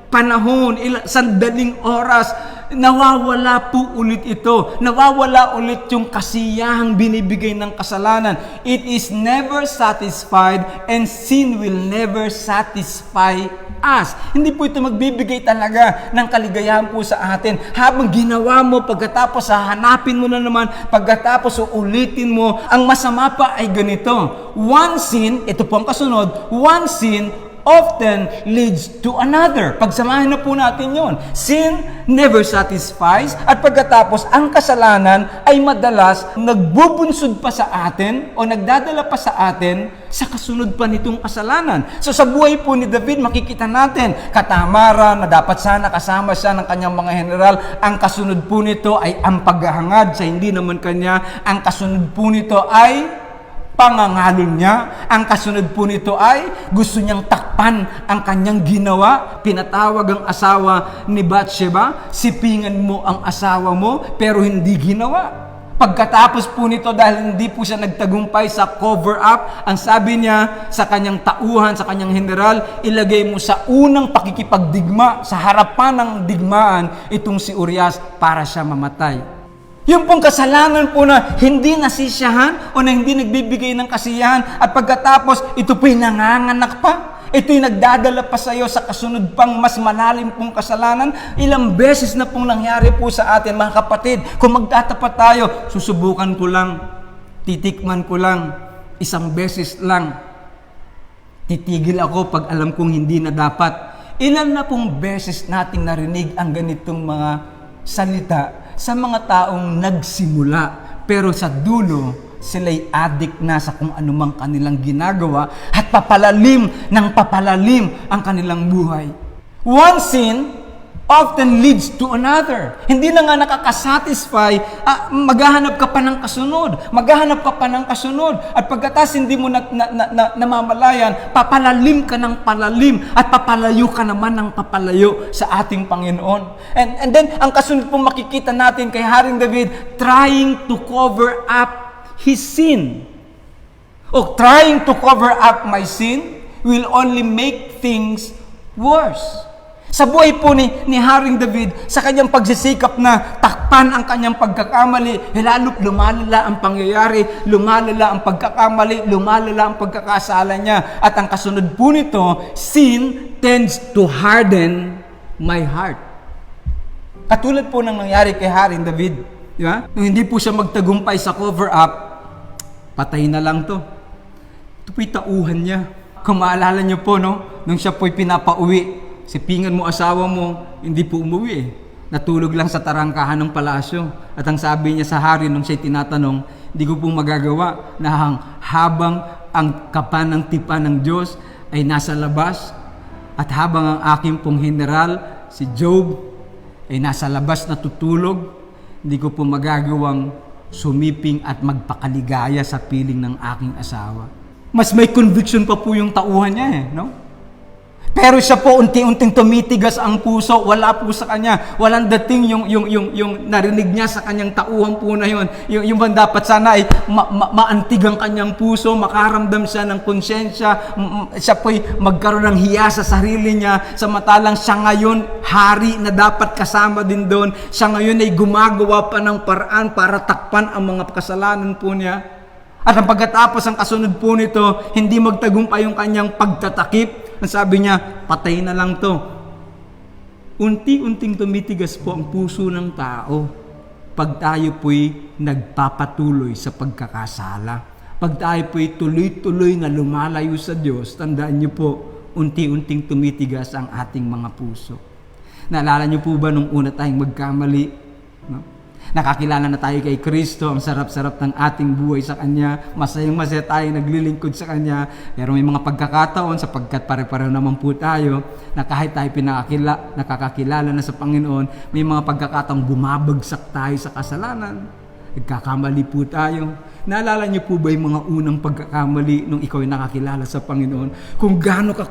panahon, sandaling oras, nawawala po ulit ito. Nawawala ulit yung kasiyahang binibigay ng kasalanan. It is never satisfied and sin will never satisfy us. Hindi po ito magbibigay talaga ng kaligayahan po sa atin. Habang ginawa mo, pagkatapos hahanapin mo na naman, pagkatapos uulitin mo, ang masama pa ay ganito. One sin, ito po ang kasunod, one sin often leads to another. Pagsamahin na po natin yon. Sin never satisfies, at pagkatapos ang kasalanan ay madalas nagbubunsod pa sa atin o nagdadala pa sa atin sa kasunod pa nitong kasalanan. So sa buhay po ni David, makikita natin katamaran na dapat sana kasama siya ng kanyang mga general. Ang kasunod po nito ay ang paghahangad sa hindi naman kanya. Ang kasunod po nito ay pangangalon niya. Ang kasunod po nito ay gusto niyang takpan ang kanyang ginawa. Pinatawag ang asawa ni Bathsheba, sipingan mo ang asawa mo, pero hindi ginawa. Pagkatapos po nito, dahil hindi po siya nagtagumpay sa cover-up, ang sabi niya sa kanyang tauhan, sa kanyang general, ilagay mo sa unang pakikipagdigma, sa harapan ng digmaan, itong si Urias para siya mamatay. Yung pong kasalanan po na hindi nasisiyahan o na hindi nagbibigay ng kasiyahan at pagkatapos ito po'y nanganganak pa. Ito'y nagdadala pa sa iyo sa kasunod pang mas malalim pong kasalanan. Ilang beses na pong nangyari po sa atin, mga kapatid. Kung magtatapat tayo, susubukan ko lang, titikman ko lang, isang beses lang. Titigil ako pag alam kong hindi na dapat. Ilan na pong beses nating narinig ang ganitong mga salita sa mga taong nagsimula, pero sa dulo, sila'y addict na sa kung anumang kanilang ginagawa at papalalim ng papalalim ang kanilang buhay. One sin often leads to another. Hindi na nga nakakasatisfy, maghahanap ka pa ng kasunod, maghahanap ka pa ng kasunod, at pagkatas hindi mo namamalayan, papalalim ka ng palalim at papalayo ka naman ng papalayo sa ating Panginoon. And then, ang kasunod po makikita natin kay Haring David, trying to cover up his sin. Trying to cover up my sin will only make things worse. Sa buhay po ni Haring David, sa kanyang pagsisikap na takpan ang kanyang pagkakamali, lalo lumalala ang pangyayari, lumalala ang pagkakamali, lumalala ang pagkakasala niya. At ang kasunod po nito, sin tends to harden my heart. Katulad po ng nangyari kay Haring David, di ba? Nung hindi po siya magtagumpay sa cover-up, patay na lang to. Ito po'y tauhan niya. Kung maalala niyo po, no? Nung siya po'y pinapauwi, sipingan mo asawa mo, hindi po umuwi eh. Natulog lang sa tarangkahan ng palasyo. At ang sabi niya sa hari nung siya'y tinatanong, hindi ko po magagawa na habang ang kapan ng tipan ng Diyos ay nasa labas, at habang ang aking pong general, si Job, ay nasa labas natutulog, hindi ko po magagawang sumiping at magpakaligaya sa piling ng aking asawa. Mas may conviction pa po yung tauhan niya eh, no? Pero siya po unti-unting tumitigas ang puso, wala po sa kanya, walang dating yung narinig niya sa kanyang tauhan po na yun. Yung dapat sana ay maantig ang kanyang puso, makaramdam siya ng konsyensya, siya po'y magkaroon ng hiya sa sarili niya, samantalang siya ngayon, hari na dapat kasama din doon, siya ngayon ay gumagawa pa ng paraan para takpan ang mga kasalanan po niya. At ang pagkatapos, ang kasunod po nito, hindi magtagumpay yung kanyang pagtatakip. Ang sabi niya, patay na lang to. Unti-unting tumitigas po ang puso ng tao pag tayo po'y nagpapatuloy sa pagkakasala. Pag tayo po'y tuloy-tuloy na lumalayo sa Diyos, tandaan niyo po, unti-unting tumitigas ang ating mga puso. Naalala niyo po ba nung una tayong magkamali? No? Nakakilala na tayo kay Kristo, ang sarap-sarap ng ating buhay sa Kanya, masayang-masaya tayo naglilingkod sa Kanya, pero may mga pagkakataon sapagkat pare-pareho naman po tayo na kahit tayo nakakakilala na sa Panginoon, may mga pagkakataong bumabagsak tayo sa kasalanan, nagkakamali po tayo. Naalala niyo po ba yung mga unang pagkakamali nung ikaw ay nakakilala sa Panginoon? Kung gaano ka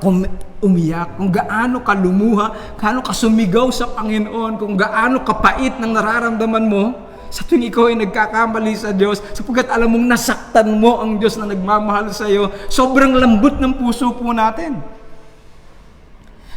umiyak, kung gaano ka lumuha, gaano ka sumigaw sa Panginoon, kung gaano kapait ng nararamdaman mo sa tuwing ikaw ay nagkakamali sa Diyos, sapagkat alam mong nasaktan mo ang Diyos na nagmamahal sa iyo. Sobrang lambot ng puso po natin.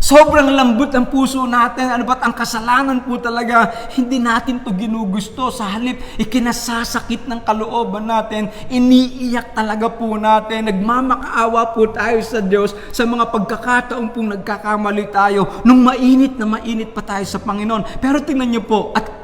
Sobrang lambot ang puso natin. Ano ba't ang kasalanan po talaga, hindi natin to ginugusto. Sa halip, ikinasasakit ng kalooban natin. Iniiyak talaga po natin. Nagmamakaawa po tayo sa Diyos sa mga pagkakataon pong nagkakamali tayo. Nung mainit na mainit pa tayo sa Panginoon. Pero tingnan niyo po, at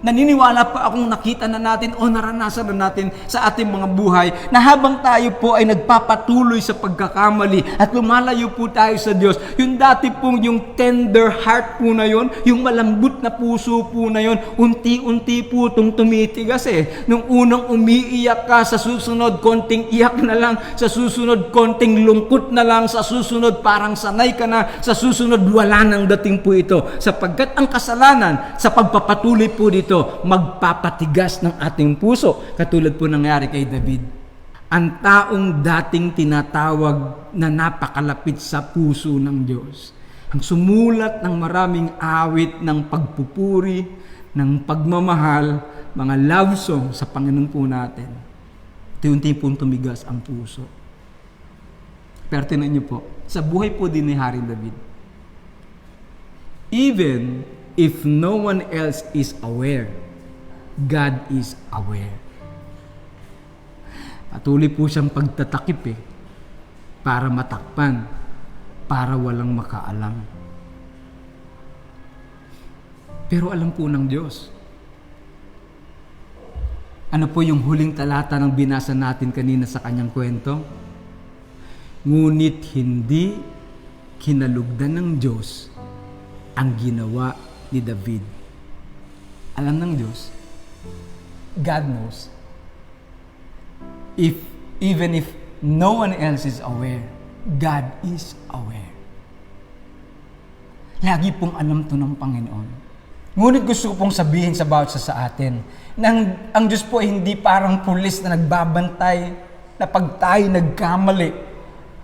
naniniwala pa akong nakita na natin o naranasan na natin sa ating mga buhay na habang tayo po ay nagpapatuloy sa pagkakamali at lumalayo po tayo sa Diyos, yung dati pong yung tender heart po na yun, yung malambot na puso po na yun, unti-unti po itong tumitigas eh. Nung unang umiiyak ka, sa susunod konting iyak na lang, sa susunod konting lungkot na lang, sa susunod parang sanay ka na, sa susunod wala nang dating po ito. Sapagkat ang kasalanan sa pagpapatuloy po dito, magpapatigas ng ating puso. Katulad po nangyari kay David. ang taong dating tinatawag na napakalapit sa puso ng Diyos. Ang sumulat ng maraming awit ng pagpupuri, ng pagmamahal, mga love song sa Panginoon po natin. Unti-unti pong tumigas ang puso. Pero tinan niyo po, sa buhay po din ni Haring David, even if no one else is aware, God is aware. Patuloy po siyang pagtatakip para matakpan, para walang makaalam. Pero alam po ng Diyos. Ano po yung huling talata ng binasa natin kanina sa kanyang kwento? Ngunit hindi kinalugdan ng Diyos ang ginawa ni David. Alam ng Diyos, God knows. Even if no one else is aware, God is aware. Lagi pong alam to ng Panginoon. Ngunit gusto ko pong sabihin sa bawat sa atin, na ang Diyos po ay hindi parang pulis na nagbabantay na pag tayo nagkamali,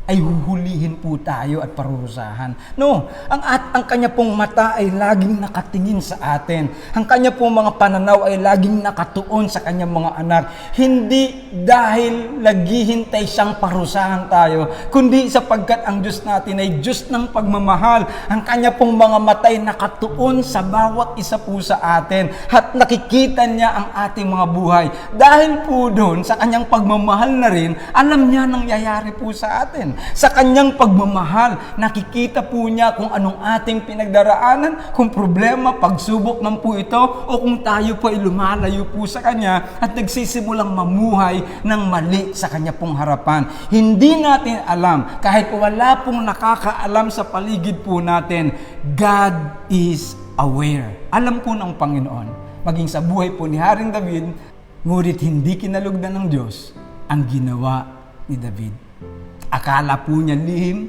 ay huhulihin po tayo at parurusahan. No, ang kanya pong mata ay laging nakatingin sa atin. Ang kanya pong mga pananaw ay laging nakatuon sa kanyang mga anak. Hindi dahil naghihintay siyang parusahan tayo, kundi sapagkat ang Diyos natin ay Diyos ng pagmamahal. Ang kanya pong mga mata ay nakatuon sa bawat isa po sa atin at nakikita niya ang ating mga buhay. Dahil po doon, sa kanyang pagmamahal na rin, alam niya nangyayari po sa atin. Sa kanyang pagmamahal, nakikita po niya kung anong ating pinagdaraanan, kung problema, pagsubok man po ito, o kung tayo po ay lumalayo po sa kanya at nagsisimulang mamuhay ng mali sa kanya pong harapan. Hindi natin alam, kahit wala pong nakakaalam sa paligid po natin, God is aware. Alam po ng Panginoon, maging sa buhay po ni Haring David, ngunit hindi kinalugdan ng Diyos ang ginawa ni David. Akala po niya lihim,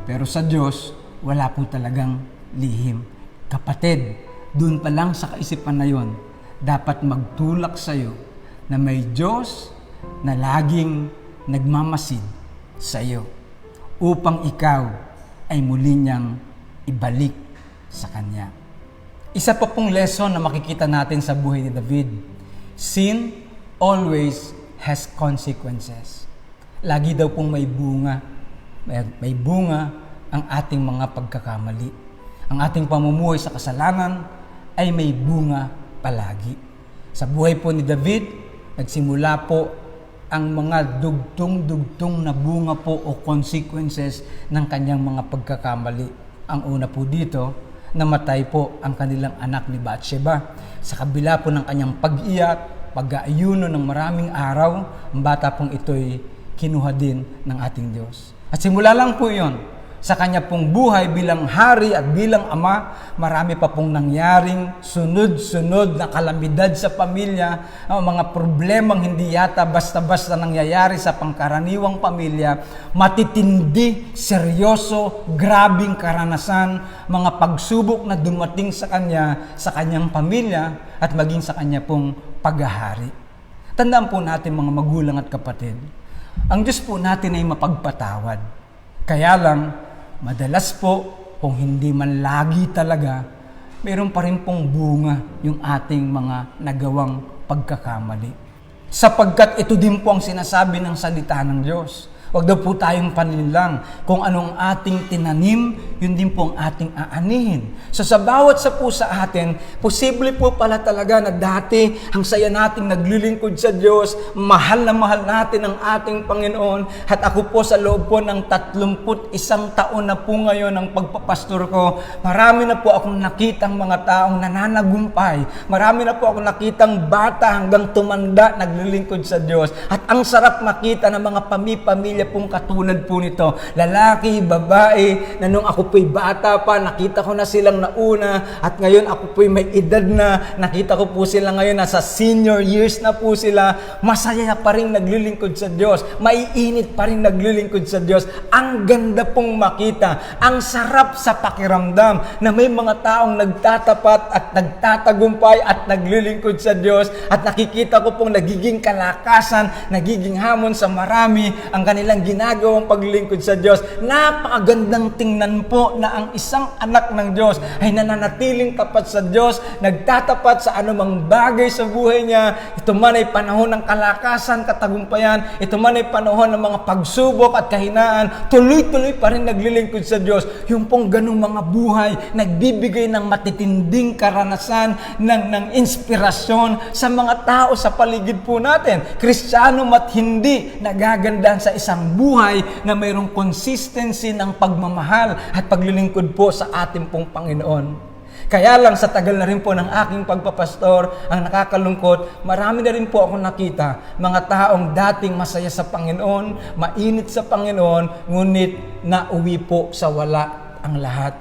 pero sa Diyos, wala po talagang lihim. Kapatid, doon pa lang sa kaisipan na yon, dapat magtulak sa iyo na may Diyos na laging nagmamasid sa iyo upang ikaw ay muli niyang ibalik sa Kanya. Isa pa pong lesson na makikita natin sa buhay ni David, sin always has consequences. Lagi daw pong may bunga. May bunga ang ating mga pagkakamali. Ang ating pamumuhay sa kasalanan ay may bunga palagi. Sa buhay po ni David, nagsimula po ang mga dugtong-dugtong na bunga po o consequences ng kanyang mga pagkakamali. Ang una po dito, namatay po ang kanilang anak ni Bathsheba. Sa kabila po ng kanyang pag-iyak, pag-aayuno ng maraming araw, ang bata pong ito'y kinuha din ng ating Diyos. At simula lang po yon, sa kanya pong buhay bilang hari at bilang ama, marami pa pong nangyaring sunod-sunod na kalamidad sa pamilya, mga problemang hindi yata basta-basta nangyayari sa pangkaraniwang pamilya, matitindi, seryoso, grabing karanasan, mga pagsubok na dumating sa kanya, sa kanyang pamilya, at maging sa kanya pong paghahari. Tandaan po natin mga magulang at kapatid, ang Diyos po natin ay mapagpatawad. Kaya lang, madalas po, kung hindi man lagi talaga, mayroon pa rin pong bunga yung ating mga nagawang pagkakamali. Sapagkat ito din po ang sinasabi ng salita ng Diyos. Huwag daw po tayong panlinlang. Kung anong ating tinanim, yun din po ang ating aanihin. So sa bawat sa po sa atin, posible po pala talaga na dati ang saya nating naglilingkod sa Diyos, mahal na mahal natin ang ating Panginoon. At ako po sa loob po ng 31 taon na po ngayon ang pagpapastor ko, marami na po akong nakitang mga taong nananagumpay. Marami na po akong nakitang bata hanggang tumanda naglilingkod sa Diyos. At ang sarap makita ng mga pamilya pamilya pong katulad po nito. Lalaki, babae, na nung ako po'y bata pa, nakita ko na silang nauna, at ngayon ako po'y may edad na, nakita ko po sila ngayon, nasa senior years na po sila, masaya pa rin naglilingkod sa Diyos, maiinit pa rin naglilingkod sa Diyos. Ang ganda pong makita, ang sarap sa pakiramdam na may mga taong nagtatapat at nagtatagumpay at naglilingkod sa Diyos, at nakikita ko pong nagiging kalakasan, nagiging hamon sa marami ang kanilang ginagawang paglilingkod sa Diyos. Napakagandang tingnan po na ang isang anak ng Diyos ay nananatiling tapat sa Diyos, nagtatapat sa anumang bagay sa buhay niya. Ito man ay panahon ng kalakasan, katagumpayan, ito man ay panahon ng mga pagsubok at kahinaan, tuloy-tuloy pa rin naglilingkod sa Diyos. Yung pong ganung mga buhay, nagbibigay ng matitinding karanasan, ng inspirasyon sa mga tao sa paligid po natin. Kristiyano mat hindi, nagagandahan sa isang buhay na mayroong consistency ng pagmamahal at paglilingkod po sa ating pong Panginoon. Kaya lang sa tagal na rin po ng aking pagpapastor, ang nakakalungkot, marami na rin po ako nakita, mga taong dating masaya sa Panginoon, mainit sa Panginoon, ngunit nauwi po sa wala ang lahat.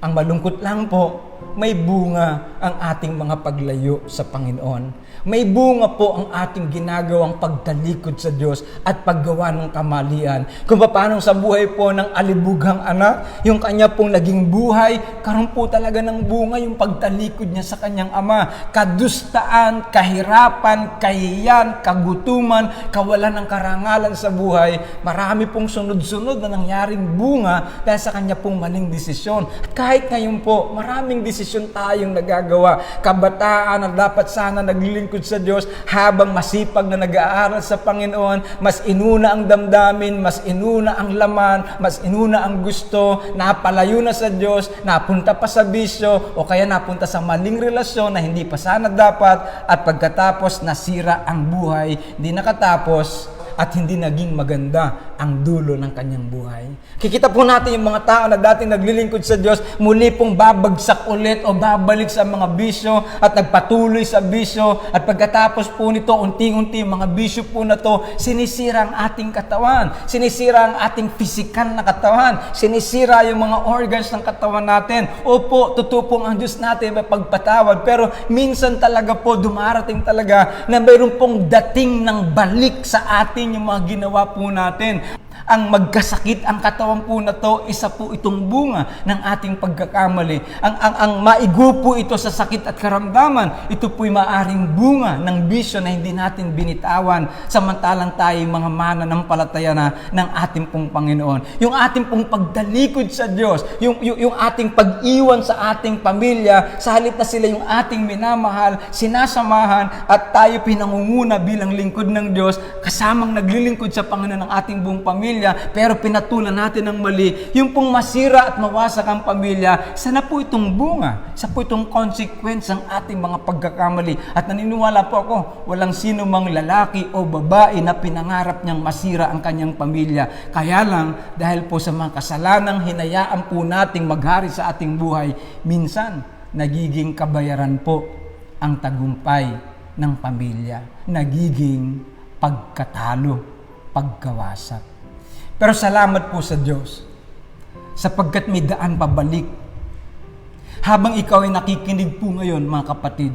Ang malungkot lang po, may bunga ang ating mga paglayo sa Panginoon. May bunga po ang ating ginagawang pagtalikod sa Diyos at paggawa ng kamalian. Kung paano sa buhay po ng alibughang anak, yung kanya pong naging buhay, karoon po talaga ng bunga yung pagtalikod niya sa kanyang ama. Kadustaan, kahirapan, kahiyan, kagutuman, kawalan ng karangalan sa buhay, marami pong sunod-sunod na nangyaring bunga dahil sa kanya pong maling desisyon. At kahit ngayon po, maraming desisyon tayong nagagawa. Kabataan na dapat sana naglilingkod sa Diyos habang masipag na nag-aaral sa Panginoon, mas inuna ang damdamin, mas inuna ang laman, mas inuna ang gusto, napalayo na sa Diyos, napunta pa sa bisyo, o kaya napunta sa maling relasyon na hindi pa sana dapat, at pagkatapos nasira ang buhay, hindi nakatapos, at hindi naging maganda ang dulo ng kanyang buhay. Kikita po natin yung mga tao na dating naglilingkod sa Diyos, muli pong babagsak ulit o babalik sa mga bisyo at nagpatuloy sa bisyo, at pagkatapos po nito, unti-unti mga bisyo po na to, sinisira ang ating katawan, sinisira ang ating pisikal na katawan, sinisira yung mga organs ng katawan natin. Opo, totoo pong ang Diyos natin may pagpatawad, pero minsan talaga po dumarating talaga na mayroon pong dating ng balik sa atin yung mga ginawa po natin. Ang magkasakit ang katawan po na to, isa po itong bunga ng ating pagkakamali. Ang maigo po ito sa sakit at karamdaman, ito po'y maaring bunga ng bisyo na hindi natin binitawan, samantalang tayo mga mananampalataya na ng ating pong Panginoon. Yung ating pong pagdalikod sa Diyos, yung ating pag-iwan sa ating pamilya, sa halip na sila yung ating minamahal, sinasamahan, at tayo pinangunguna bilang lingkod ng Diyos, kasamang naglilingkod sa Panginoon ng ating buong pamilya, pero pinatulan natin ng mali, yung pong masira at mawasak ang pamilya, sana po itong bunga, sa po itong consequence ng ating mga pagkakamali. At naniniwala po ako, walang sino mang lalaki o babae na pinangarap niyang masira ang kanyang pamilya. Kaya lang, dahil po sa mga kasalanang hinayaan po nating maghari sa ating buhay, minsan, nagiging kabayaran po ang tagumpay ng pamilya. Nagiging pagkatalo, pagkawasak. Pero salamat po sa Diyos, sapagkat may daan pabalik. Habang ikaw ay nakikinig po ngayon, mga kapatid,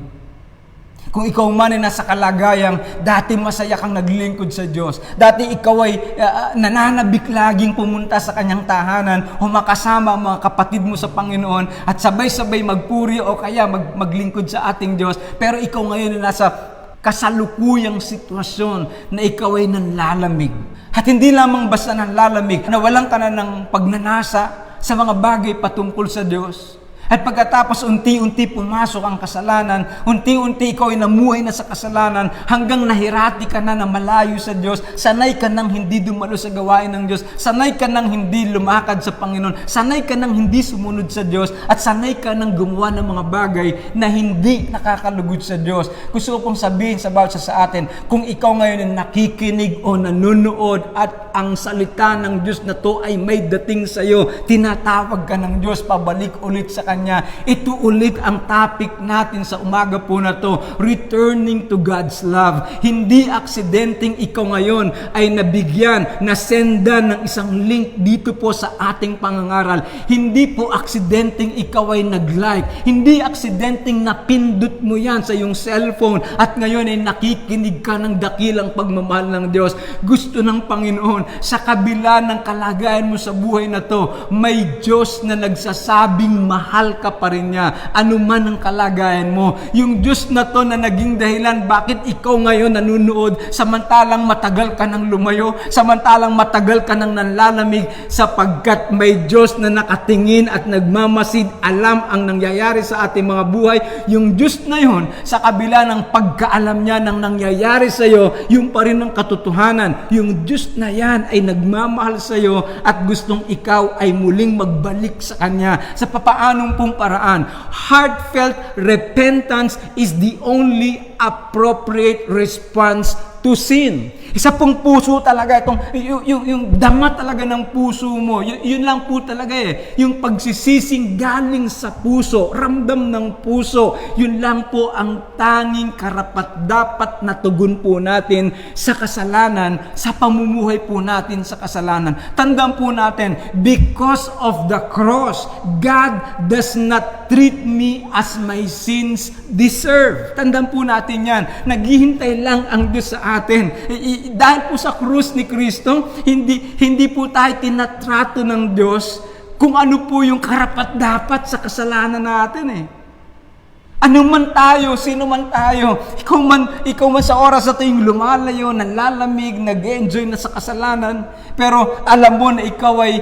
kung ikaw man ay nasa kalagayang dati masaya kang naglilingkod sa Diyos, dati ikaw ay nananabik laging pumunta sa kanyang tahanan o makasama ang mga kapatid mo sa Panginoon at sabay-sabay magpuri o kaya maglingkod sa ating Diyos, pero ikaw ngayon ay nasa kasalukuyang sitwasyon na ikaw ay nanlalamig. At hindi lamang basta nanlalamig, nawalan ka na ng pagnanasa sa mga bagay patungkol sa Diyos. At pagkatapos unti-unti pumasok ang kasalanan, unti-unti ikaw ay namuhay na sa kasalanan hanggang nahirati ka na malayo sa Diyos, sanay ka nang hindi dumalo sa gawain ng Diyos, sanay ka nang hindi lumakad sa Panginoon, sanay ka nang hindi sumunod sa Diyos, at sanay ka nang gumawa ng mga bagay na hindi nakakalugod sa Diyos. Gusto ko pong sabihin sa bawat sa atin, kung ikaw ngayon ay nakikinig o nanonood at ang salita ng Diyos na to ay may dating sa iyo. Tinatawag ka ng Diyos pabalik ulit sa Kanya. Ito ulit ang topic natin sa umaga po na to, returning to God's love. Hindi aksidenteng ikaw ngayon ay nabigyan, nasendan ng isang link dito po sa ating pangangaral. Hindi po aksidenteng ikaw ay nag-like. Hindi aksidenteng napindot mo yan sa iyong cellphone at ngayon ay nakikinig ka ng dakilang pagmamahal ng Diyos. Gusto ng Panginoon, sa kabila ng kalagayan mo sa buhay na to, may Diyos na nagsasabing mahal ka pa rin niya. Ano man ang kalagayan mo. Yung Diyos na to na naging dahilan bakit ikaw ngayon nanunood samantalang matagal ka nang lumayo, samantalang matagal ka nang nanlalamig, sapagkat may Diyos na nakatingin at nagmamasid, alam ang nangyayari sa ating mga buhay. Yung Diyos na yun, sa kabila ng pagkaalam niya ng nangyayari sa iyo, yung pa rin ang katotohanan. Yung Diyos na yan ay nagmamahal sa iyo at gustong ikaw ay muling magbalik sa Kanya. Sa papaanong pong paraan? Heartfelt repentance is the only appropriate response to sin. Isa pong puso talaga itong yung dama talaga ng puso mo. Yun lang po talaga yung pagsisising galing sa puso, ramdam ng puso. Yun lang po ang tanging karapat-dapat na tugon po natin sa kasalanan, sa pamumuhay po natin sa kasalanan. Tandaan po natin, because of the cross, God does not treat me as my sins deserve. Tandaan po natin yan. Naghihintay lang ang Diyos sa atin. Dahil po sa krus ni Kristo, hindi po tayo tinatrato ng Diyos kung ano po yung karapat-dapat sa kasalanan natin Ano man tayo, sino man tayo, ikaw man sa oras na yung lumalayo, nanlalamig, nag-enjoy na sa kasalanan, pero alam mo na ikaw ay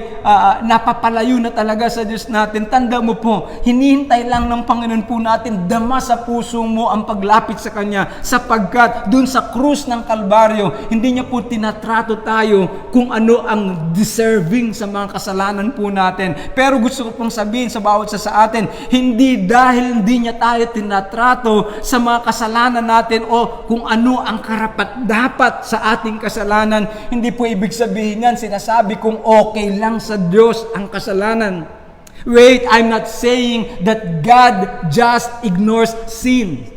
napapalayo na talaga sa Diyos natin. Tanda mo po, hinihintay lang ng Panginoon po natin, dama sa puso mo ang paglapit sa Kanya, sapagkat dun sa krus ng Kalbaryo, hindi niya po tinatrato tayo kung ano ang deserving sa mga kasalanan po natin. Pero gusto ko pong sabihin sa bawat sa atin, hindi dahil hindi niya tayo tinatrato sa mga kasalanan natin o kung ano ang karapat-dapat sa ating kasalanan. Hindi po ibig sabihin yan, sinasabi kung okay lang sa Diyos ang kasalanan. Wait, I'm not saying that God just ignores sin.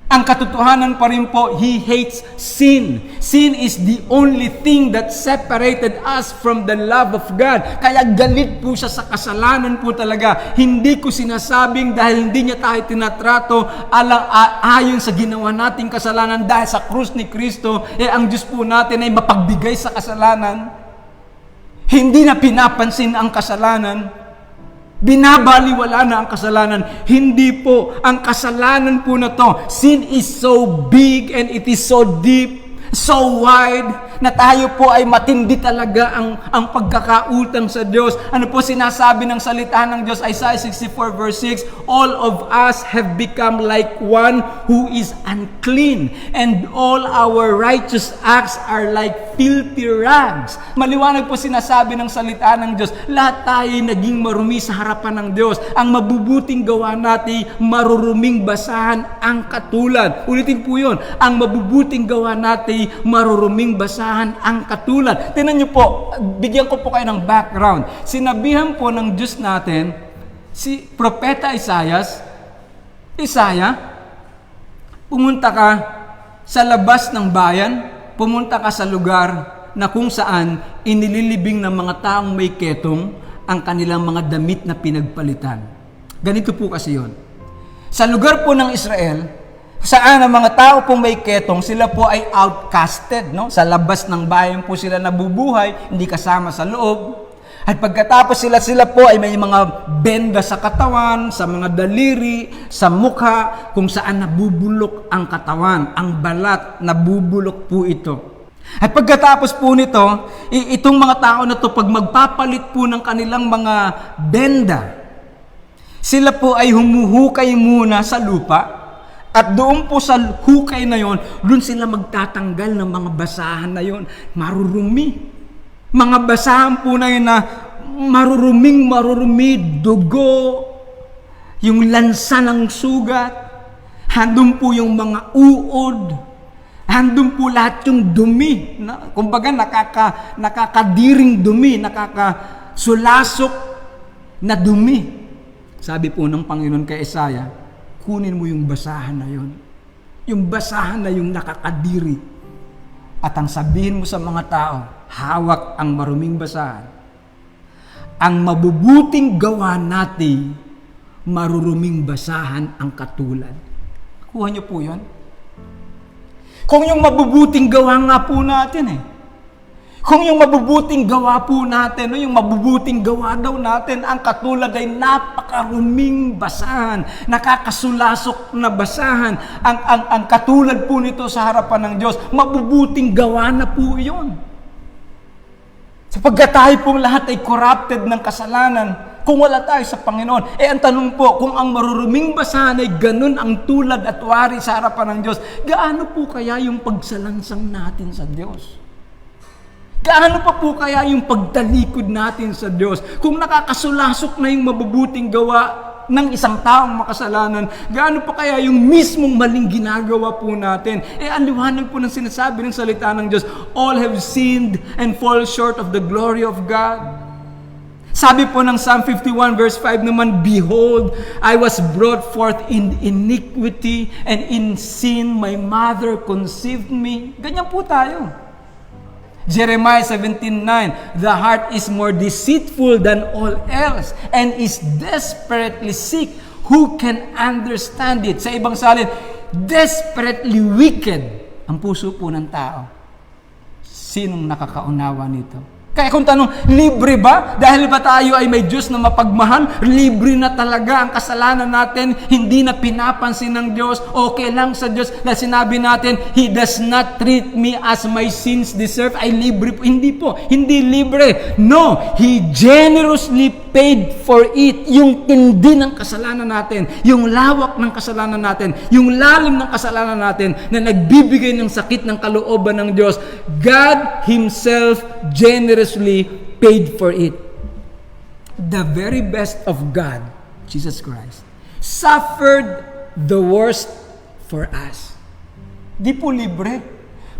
Ang katotohanan pa rin po, He hates sin. Sin is the only thing that separated us from the love of God. Kaya galit po siya sa kasalanan po talaga. Hindi ko sinasabing dahil hindi niya tayo tinatrato ayon sa ginawa nating kasalanan dahil sa krus ni Kristo, ang Diyos po natin ay mapagbigay sa kasalanan. Hindi na pinapansin ang kasalanan. Binabaliwala na ang kasalanan. Hindi po. Ang kasalanan po na to, sin is so big and it is so deep, so wide, na tayo po ay matindi talaga ang pagkakautang sa Diyos. Ano po sinasabi ng salita ng Diyos? Isaiah 64 verse 6, all of us have become like one who is unclean, and all our righteous acts are like filthy rags. Maliwanag po sinasabi ng salita ng Diyos, lahat tayo naging marumi sa harapan ng Diyos. Ang mabubuting gawa natin, maruruming basahan ang katulad. Ulitin po yun, ang mabubuting gawa natin, maruruming basahan ang katulad. Tingnan niyo po, bigyan ko po kayo ng background. Sinabihan po ng Diyos natin, si Propeta Isaiah, pumunta ka sa labas ng bayan, pumunta ka sa lugar na kung saan inililibing ng mga taong may ketong ang kanilang mga damit na pinagpalitan. Ganito po kasi yun. Sa lugar po ng Israel, saan ang mga tao pong may ketong, sila po ay outcasted, no? Sa labas ng bayan po sila nabubuhay, hindi kasama sa loob. At pagkatapos sila po ay may mga benda sa katawan, sa mga daliri, sa mukha, kung saan nabubulok ang katawan, ang balat, nabubulok po ito. At pagkatapos po nito, itong mga tao na to, pag magpapalit po ng kanilang mga benda, sila po ay humuhukay muna sa lupa. At doon po sa hukay na yon, doon sila magtatanggal ng mga basahan na yon. Marurumi. Mga basahan po na yun na marurumi, dugo, yung lansa ng sugat, handong po yung mga uod, Andun po lahat yung dumi. Kumbaga nakakadiring dumi, nakakasulasok na dumi. Sabi po ng Panginoon kay Isaiah, kunin mo yung basahan na yun. Yung basahan na yung nakakadiri. At ang sabihin mo sa mga tao, hawak ang maruming basahan. Ang mabubuting gawa natin, maruruming basahan ang katulad. Kuha niyo po yun. Kung yung mabubuting gawa nga po natin Kung yung mabubuting gawa po natin, yung mabubuting gawa daw natin, ang katulad ay napakaruming basahan, nakakasulasok na basahan. Ang katulad po nito sa harapan ng Diyos, mabubuting gawa na po yun. Sapagkat tayo pong lahat ay corrupted ng kasalanan, kung wala tayo sa Panginoon. Ang tanong po, kung ang maruruming basahan ay ganun ang tulad at wari sa harapan ng Diyos, gaano po kaya yung pagsalansang natin sa Diyos? Gaano pa po kaya yung pagtalikod natin sa Diyos? Kung nakakasulasok na yung mabubuting gawa ng isang taong makasalanan, gaano pa kaya yung mismong maling ginagawa po natin? Ang liwanag po ng sinasabi ng salita ng Diyos, all have sinned and fall short of the glory of God. Sabi po ng Psalm 51 verse 5 naman, behold, I was brought forth in iniquity, and in sin my mother conceived me. Ganyan po tayo. Jeremiah 17:9, the heart is more deceitful than all else and is desperately sick. Who can understand it? Sa ibang salin, desperately wicked ang puso po ng tao. Sinong nakakaunawa nito? Kaya kung tanong, libre ba? Dahil ba tayo ay may Diyos na mapagmahal? Libre na talaga ang kasalanan natin, hindi na pinapansin ng Diyos, okay lang sa Diyos na sinabi natin, He does not treat me as my sins deserve. Ay libre po. Hindi libre. No, He generously paid for it. Yung tindi ng kasalanan natin, yung lawak ng kasalanan natin, yung lalim ng kasalanan natin na nagbibigay ng sakit ng kalooban ng Diyos, God Himself generously paid for it. The very best of God, Jesus Christ, suffered the worst for us. Di po libre.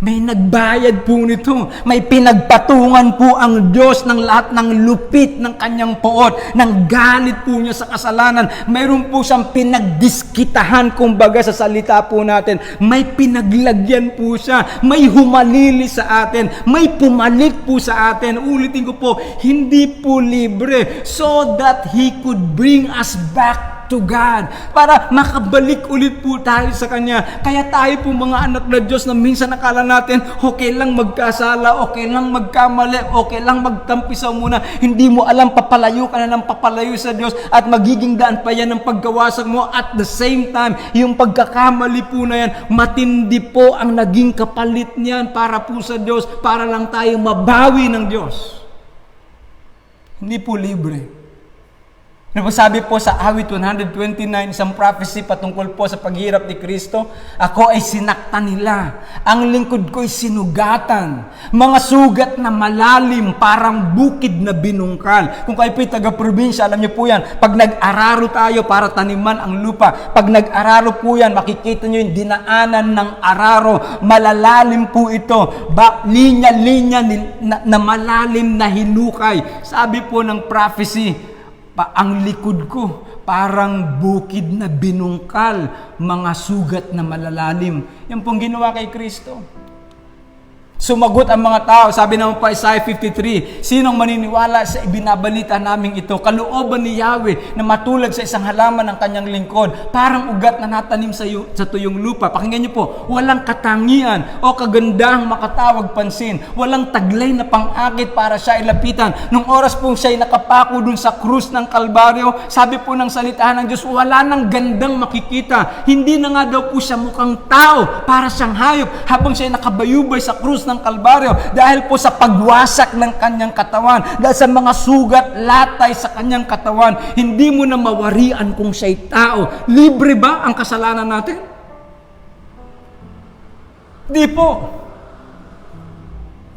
May nagbayad po nito. May pinagpatungan po ang Diyos ng lahat ng lupit ng kanyang poot, ng galit po niya sa kasalanan. Mayroon po siyang pinagdiskitahan, kumbaga sa salita po natin. May pinaglagyan po siya. May humalili sa atin. May pumalit po sa atin. Ulitin ko po, hindi po libre. So that He could bring us back to God, para makabalik ulit po tayo sa Kanya. Kaya tayo po mga anak na Diyos na minsan nakala natin, okay lang magkasala, okay lang magkamali, okay lang magtampisaw muna. Hindi mo alam, papalayo ka na ng papalayo sa Diyos at magiging daan pa yan ng pagkawasak mo. At the same time, yung pagkakamali po na yan, matindi po ang naging kapalit niyan para po sa Diyos, para lang tayo mabawi ng Diyos. Hindi po libre. Sabi po sa awit 129, isang prophecy patungkol po sa paghirap ni Kristo, ako ay sinaktan nila, ang lingkod ko ay sinugatan, mga sugat na malalim, parang bukid na binungkal. Kung kayo po'y taga-probinsya, alam niyo po yan, pag nag-araro tayo para taniman ang lupa, pag nag-araro po yan, makikita niyo yung dinaanan ng araro, malalalim po ito, linya-linya na malalim na hinukay. Sabi po ng prophecy, ang likod ko parang bukid na binungkal, mga sugat na malalalim. Yan pong ginawa kay Kristo. Sumagot ang mga tao, sabi naman pa Isaiah 53, sinong maniniwala sa ibinabalita naming ito? Kalooban ni Yahweh na matulad sa isang halaman ng kanyang lingkod, parang ugat na natanim sa tuyong lupa. Pakinggan niyo po, walang katangian o kagandahang makatawag pansin, walang taglay na pang-akit para siya ilapitan. Nung oras po siya ay nakapako dun sa krus ng Kalbaryo, sabi po ng salitahan ng Diyos, wala nang gandang makikita. Hindi na nga daw po siya mukhang tao, para siyang hayop, habang siya ay nakabayubay sa krus ng Kalbaryo, dahil po sa pagwasak ng kanyang katawan, dahil sa mga sugat latay sa kanyang katawan, hindi mo na mawarian kung siya'y tao. Libre ba ang kasalanan natin? Di po.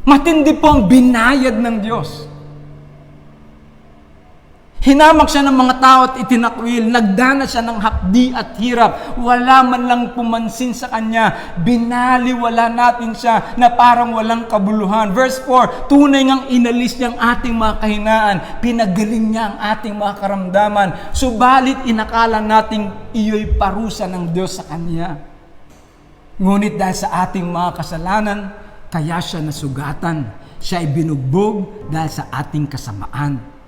Matindi po ang binayad ng Diyos. Hinamak siya ng mga tao at itinakwil. Nagdana siya ng hapdi at hirap. Wala man lang pumansin sa kanya. Binaliwala natin siya na parang walang kabuluhan. Verse 4, tunay ngang inalis niya ang ating mga kahinaan. Pinagaling niya ang ating mga karamdaman. Subalit inakala nating iyo'y parusa ng Diyos sa kanya. Ngunit dahil sa ating mga kasalanan, kaya siya nasugatan. Siya ay binugbog dahil sa ating kasamaan.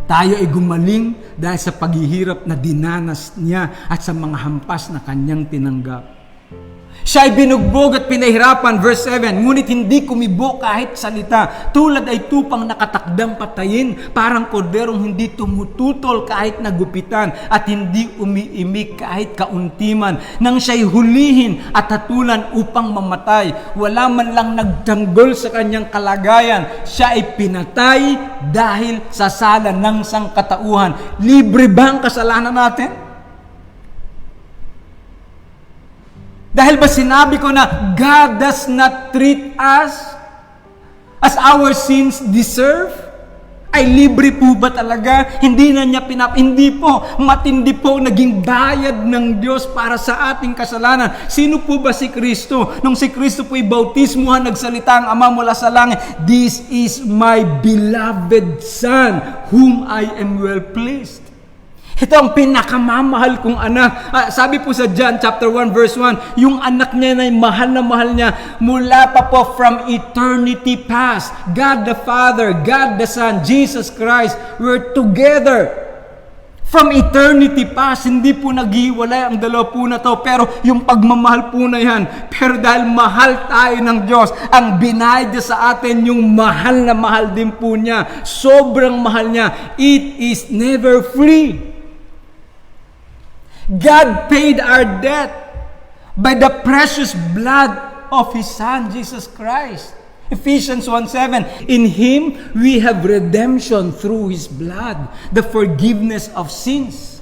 Tayo ay gumaling dahil sa paghihirap na dinanas niya at sa mga hampas na kanyang tinanggap. Siya ay binugbog at pinahirapan, verse 7, ngunit hindi kumibo kahit salita. Tulad ay tupang nakatakdang patayin, parang korderong hindi tumututol kahit nagupitan at hindi umiimik kahit kauntiman. Nang siya'y hulihin at hatulan upang mamatay, wala man lang nagtanggol sa kanyang kalagayan. Siya ay pinatay dahil sa sala ng sangkatauhan. Libre ba ang kasalanan natin? Dahil ba sinabi ko na God does not treat us as our sins deserve? Ay libre po ba talaga? Hindi na niya hindi po. Matindi po naging bayad ng Diyos para sa ating kasalanan. Sino po ba si Kristo? Nung si Kristo po'y bautismuhan, nagsalita ang Ama mula sa langit, "This is my beloved Son, whom I am well pleased." Ito ang pinakamamahal kong anak. Sabi po sa John chapter 1 verse 1, yung anak niya na mahal na mahal niya mula pa po from eternity past. God the Father, God the Son, Jesus Christ were together from eternity past. Hindi po naghiwalay ang dalawa po na to, pero yung pagmamahal po na yan. Pero dahil mahal tayo ng Diyos, ang binayad niya sa atin yung mahal na mahal din po niya. Sobrang mahal niya. It is never free. God paid our debt by the precious blood of His Son, Jesus Christ. Ephesians 1:7, in Him we have redemption through His blood, the forgiveness of sins.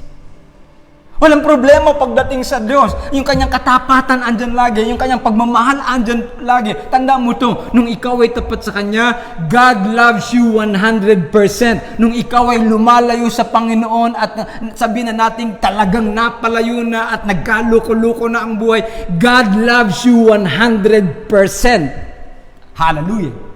Walang problema pagdating sa Diyos. Yung kanyang katapatan andyan lagi. Yung kanyang pagmamahal andyan lagi. Tandaan mo to, nung ikaw ay tapat sa Kanya, God loves you 100%. Nung ikaw ay lumalayo sa Panginoon at sabihin na natin talagang napalayo na at nagkaluko-luko na ang buhay, God loves you 100%. Hallelujah.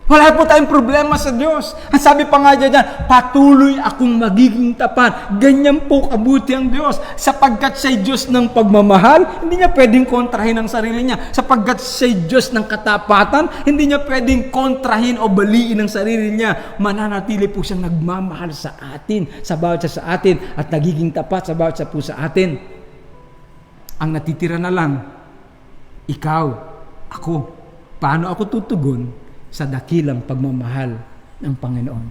Wala po tayong problema sa Diyos. Ang sabi pa nga dyan, patuloy akong magiging tapat. Ganyan po kabuti ang Diyos. Sapagkat siya'y Diyos ng pagmamahal, hindi niya pwedeng kontrahin ang sarili niya. Sapagkat siya'y Diyos ng katapatan, hindi niya pwedeng kontrahin o baliin ang sarili niya. Mananatili po siyang nagmamahal sa atin, sa bawat isa sa atin, at nagiging tapat sa bawat isa po sa atin. Ang natitira na lang, ikaw, ako, paano ako tutugon sa dakilang pagmamahal ng Panginoon?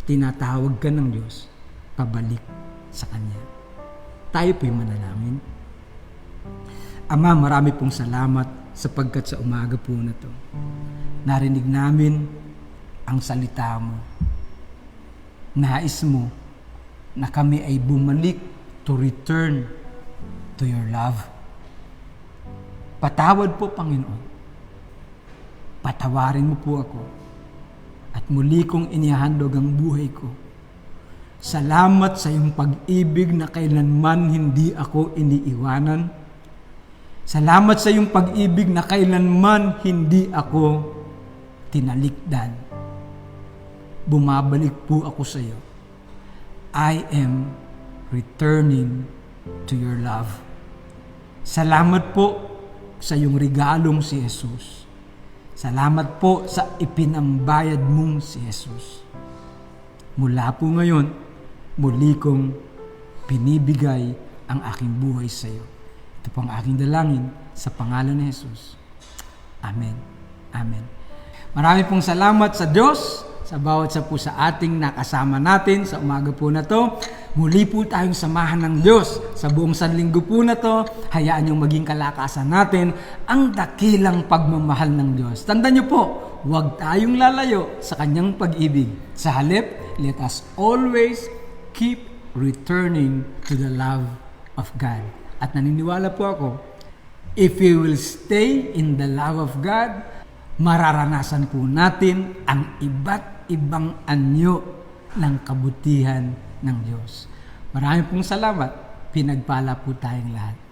Tinatawag ka ng Diyos pabalik sa Kanya. Tayo po'y manalangin. Ama, marami pong salamat sapagkat sa umaga po na to, narinig namin ang salita mo. Nais mo na kami ay bumalik to return to your love. Patawad po, Panginoon. Patawarin mo po ako at muli kong inihandog ang buhay ko. Salamat sa iyong pag-ibig na kailanman hindi ako iniiwanan. Salamat sa iyong pag-ibig na kailanman hindi ako tinalikdan. Bumabalik po ako sa iyo. I am returning to your love. Salamat po sa iyong regalong si Jesus. Salamat po sa ipinambayad mong si Jesus. Mula po ngayon, muli kong pinibigay ang aking buhay sa iyo. Ito po ang aking dalangin sa pangalan ni Jesus. Amen. Amen. Marami pong salamat sa Diyos, sa bawat isa po sa ating nakasama natin sa umaga po na to. Muli po tayong samahan ng Diyos sa buong sanlinggo po na to. Hayaan niyong maging kalakasan natin ang dakilang pagmamahal ng Diyos. Tandaan niyo po, huwag tayong lalayo sa Kanyang pag-ibig. Sa halip, let us always keep returning to the love of God. At naniniwala po ako, if we will stay in the love of God, mararanasan po natin ang iba't ibang anyo ng kabutihan ng Diyos. Maraming pong salamat. Pinagpala po tayong lahat.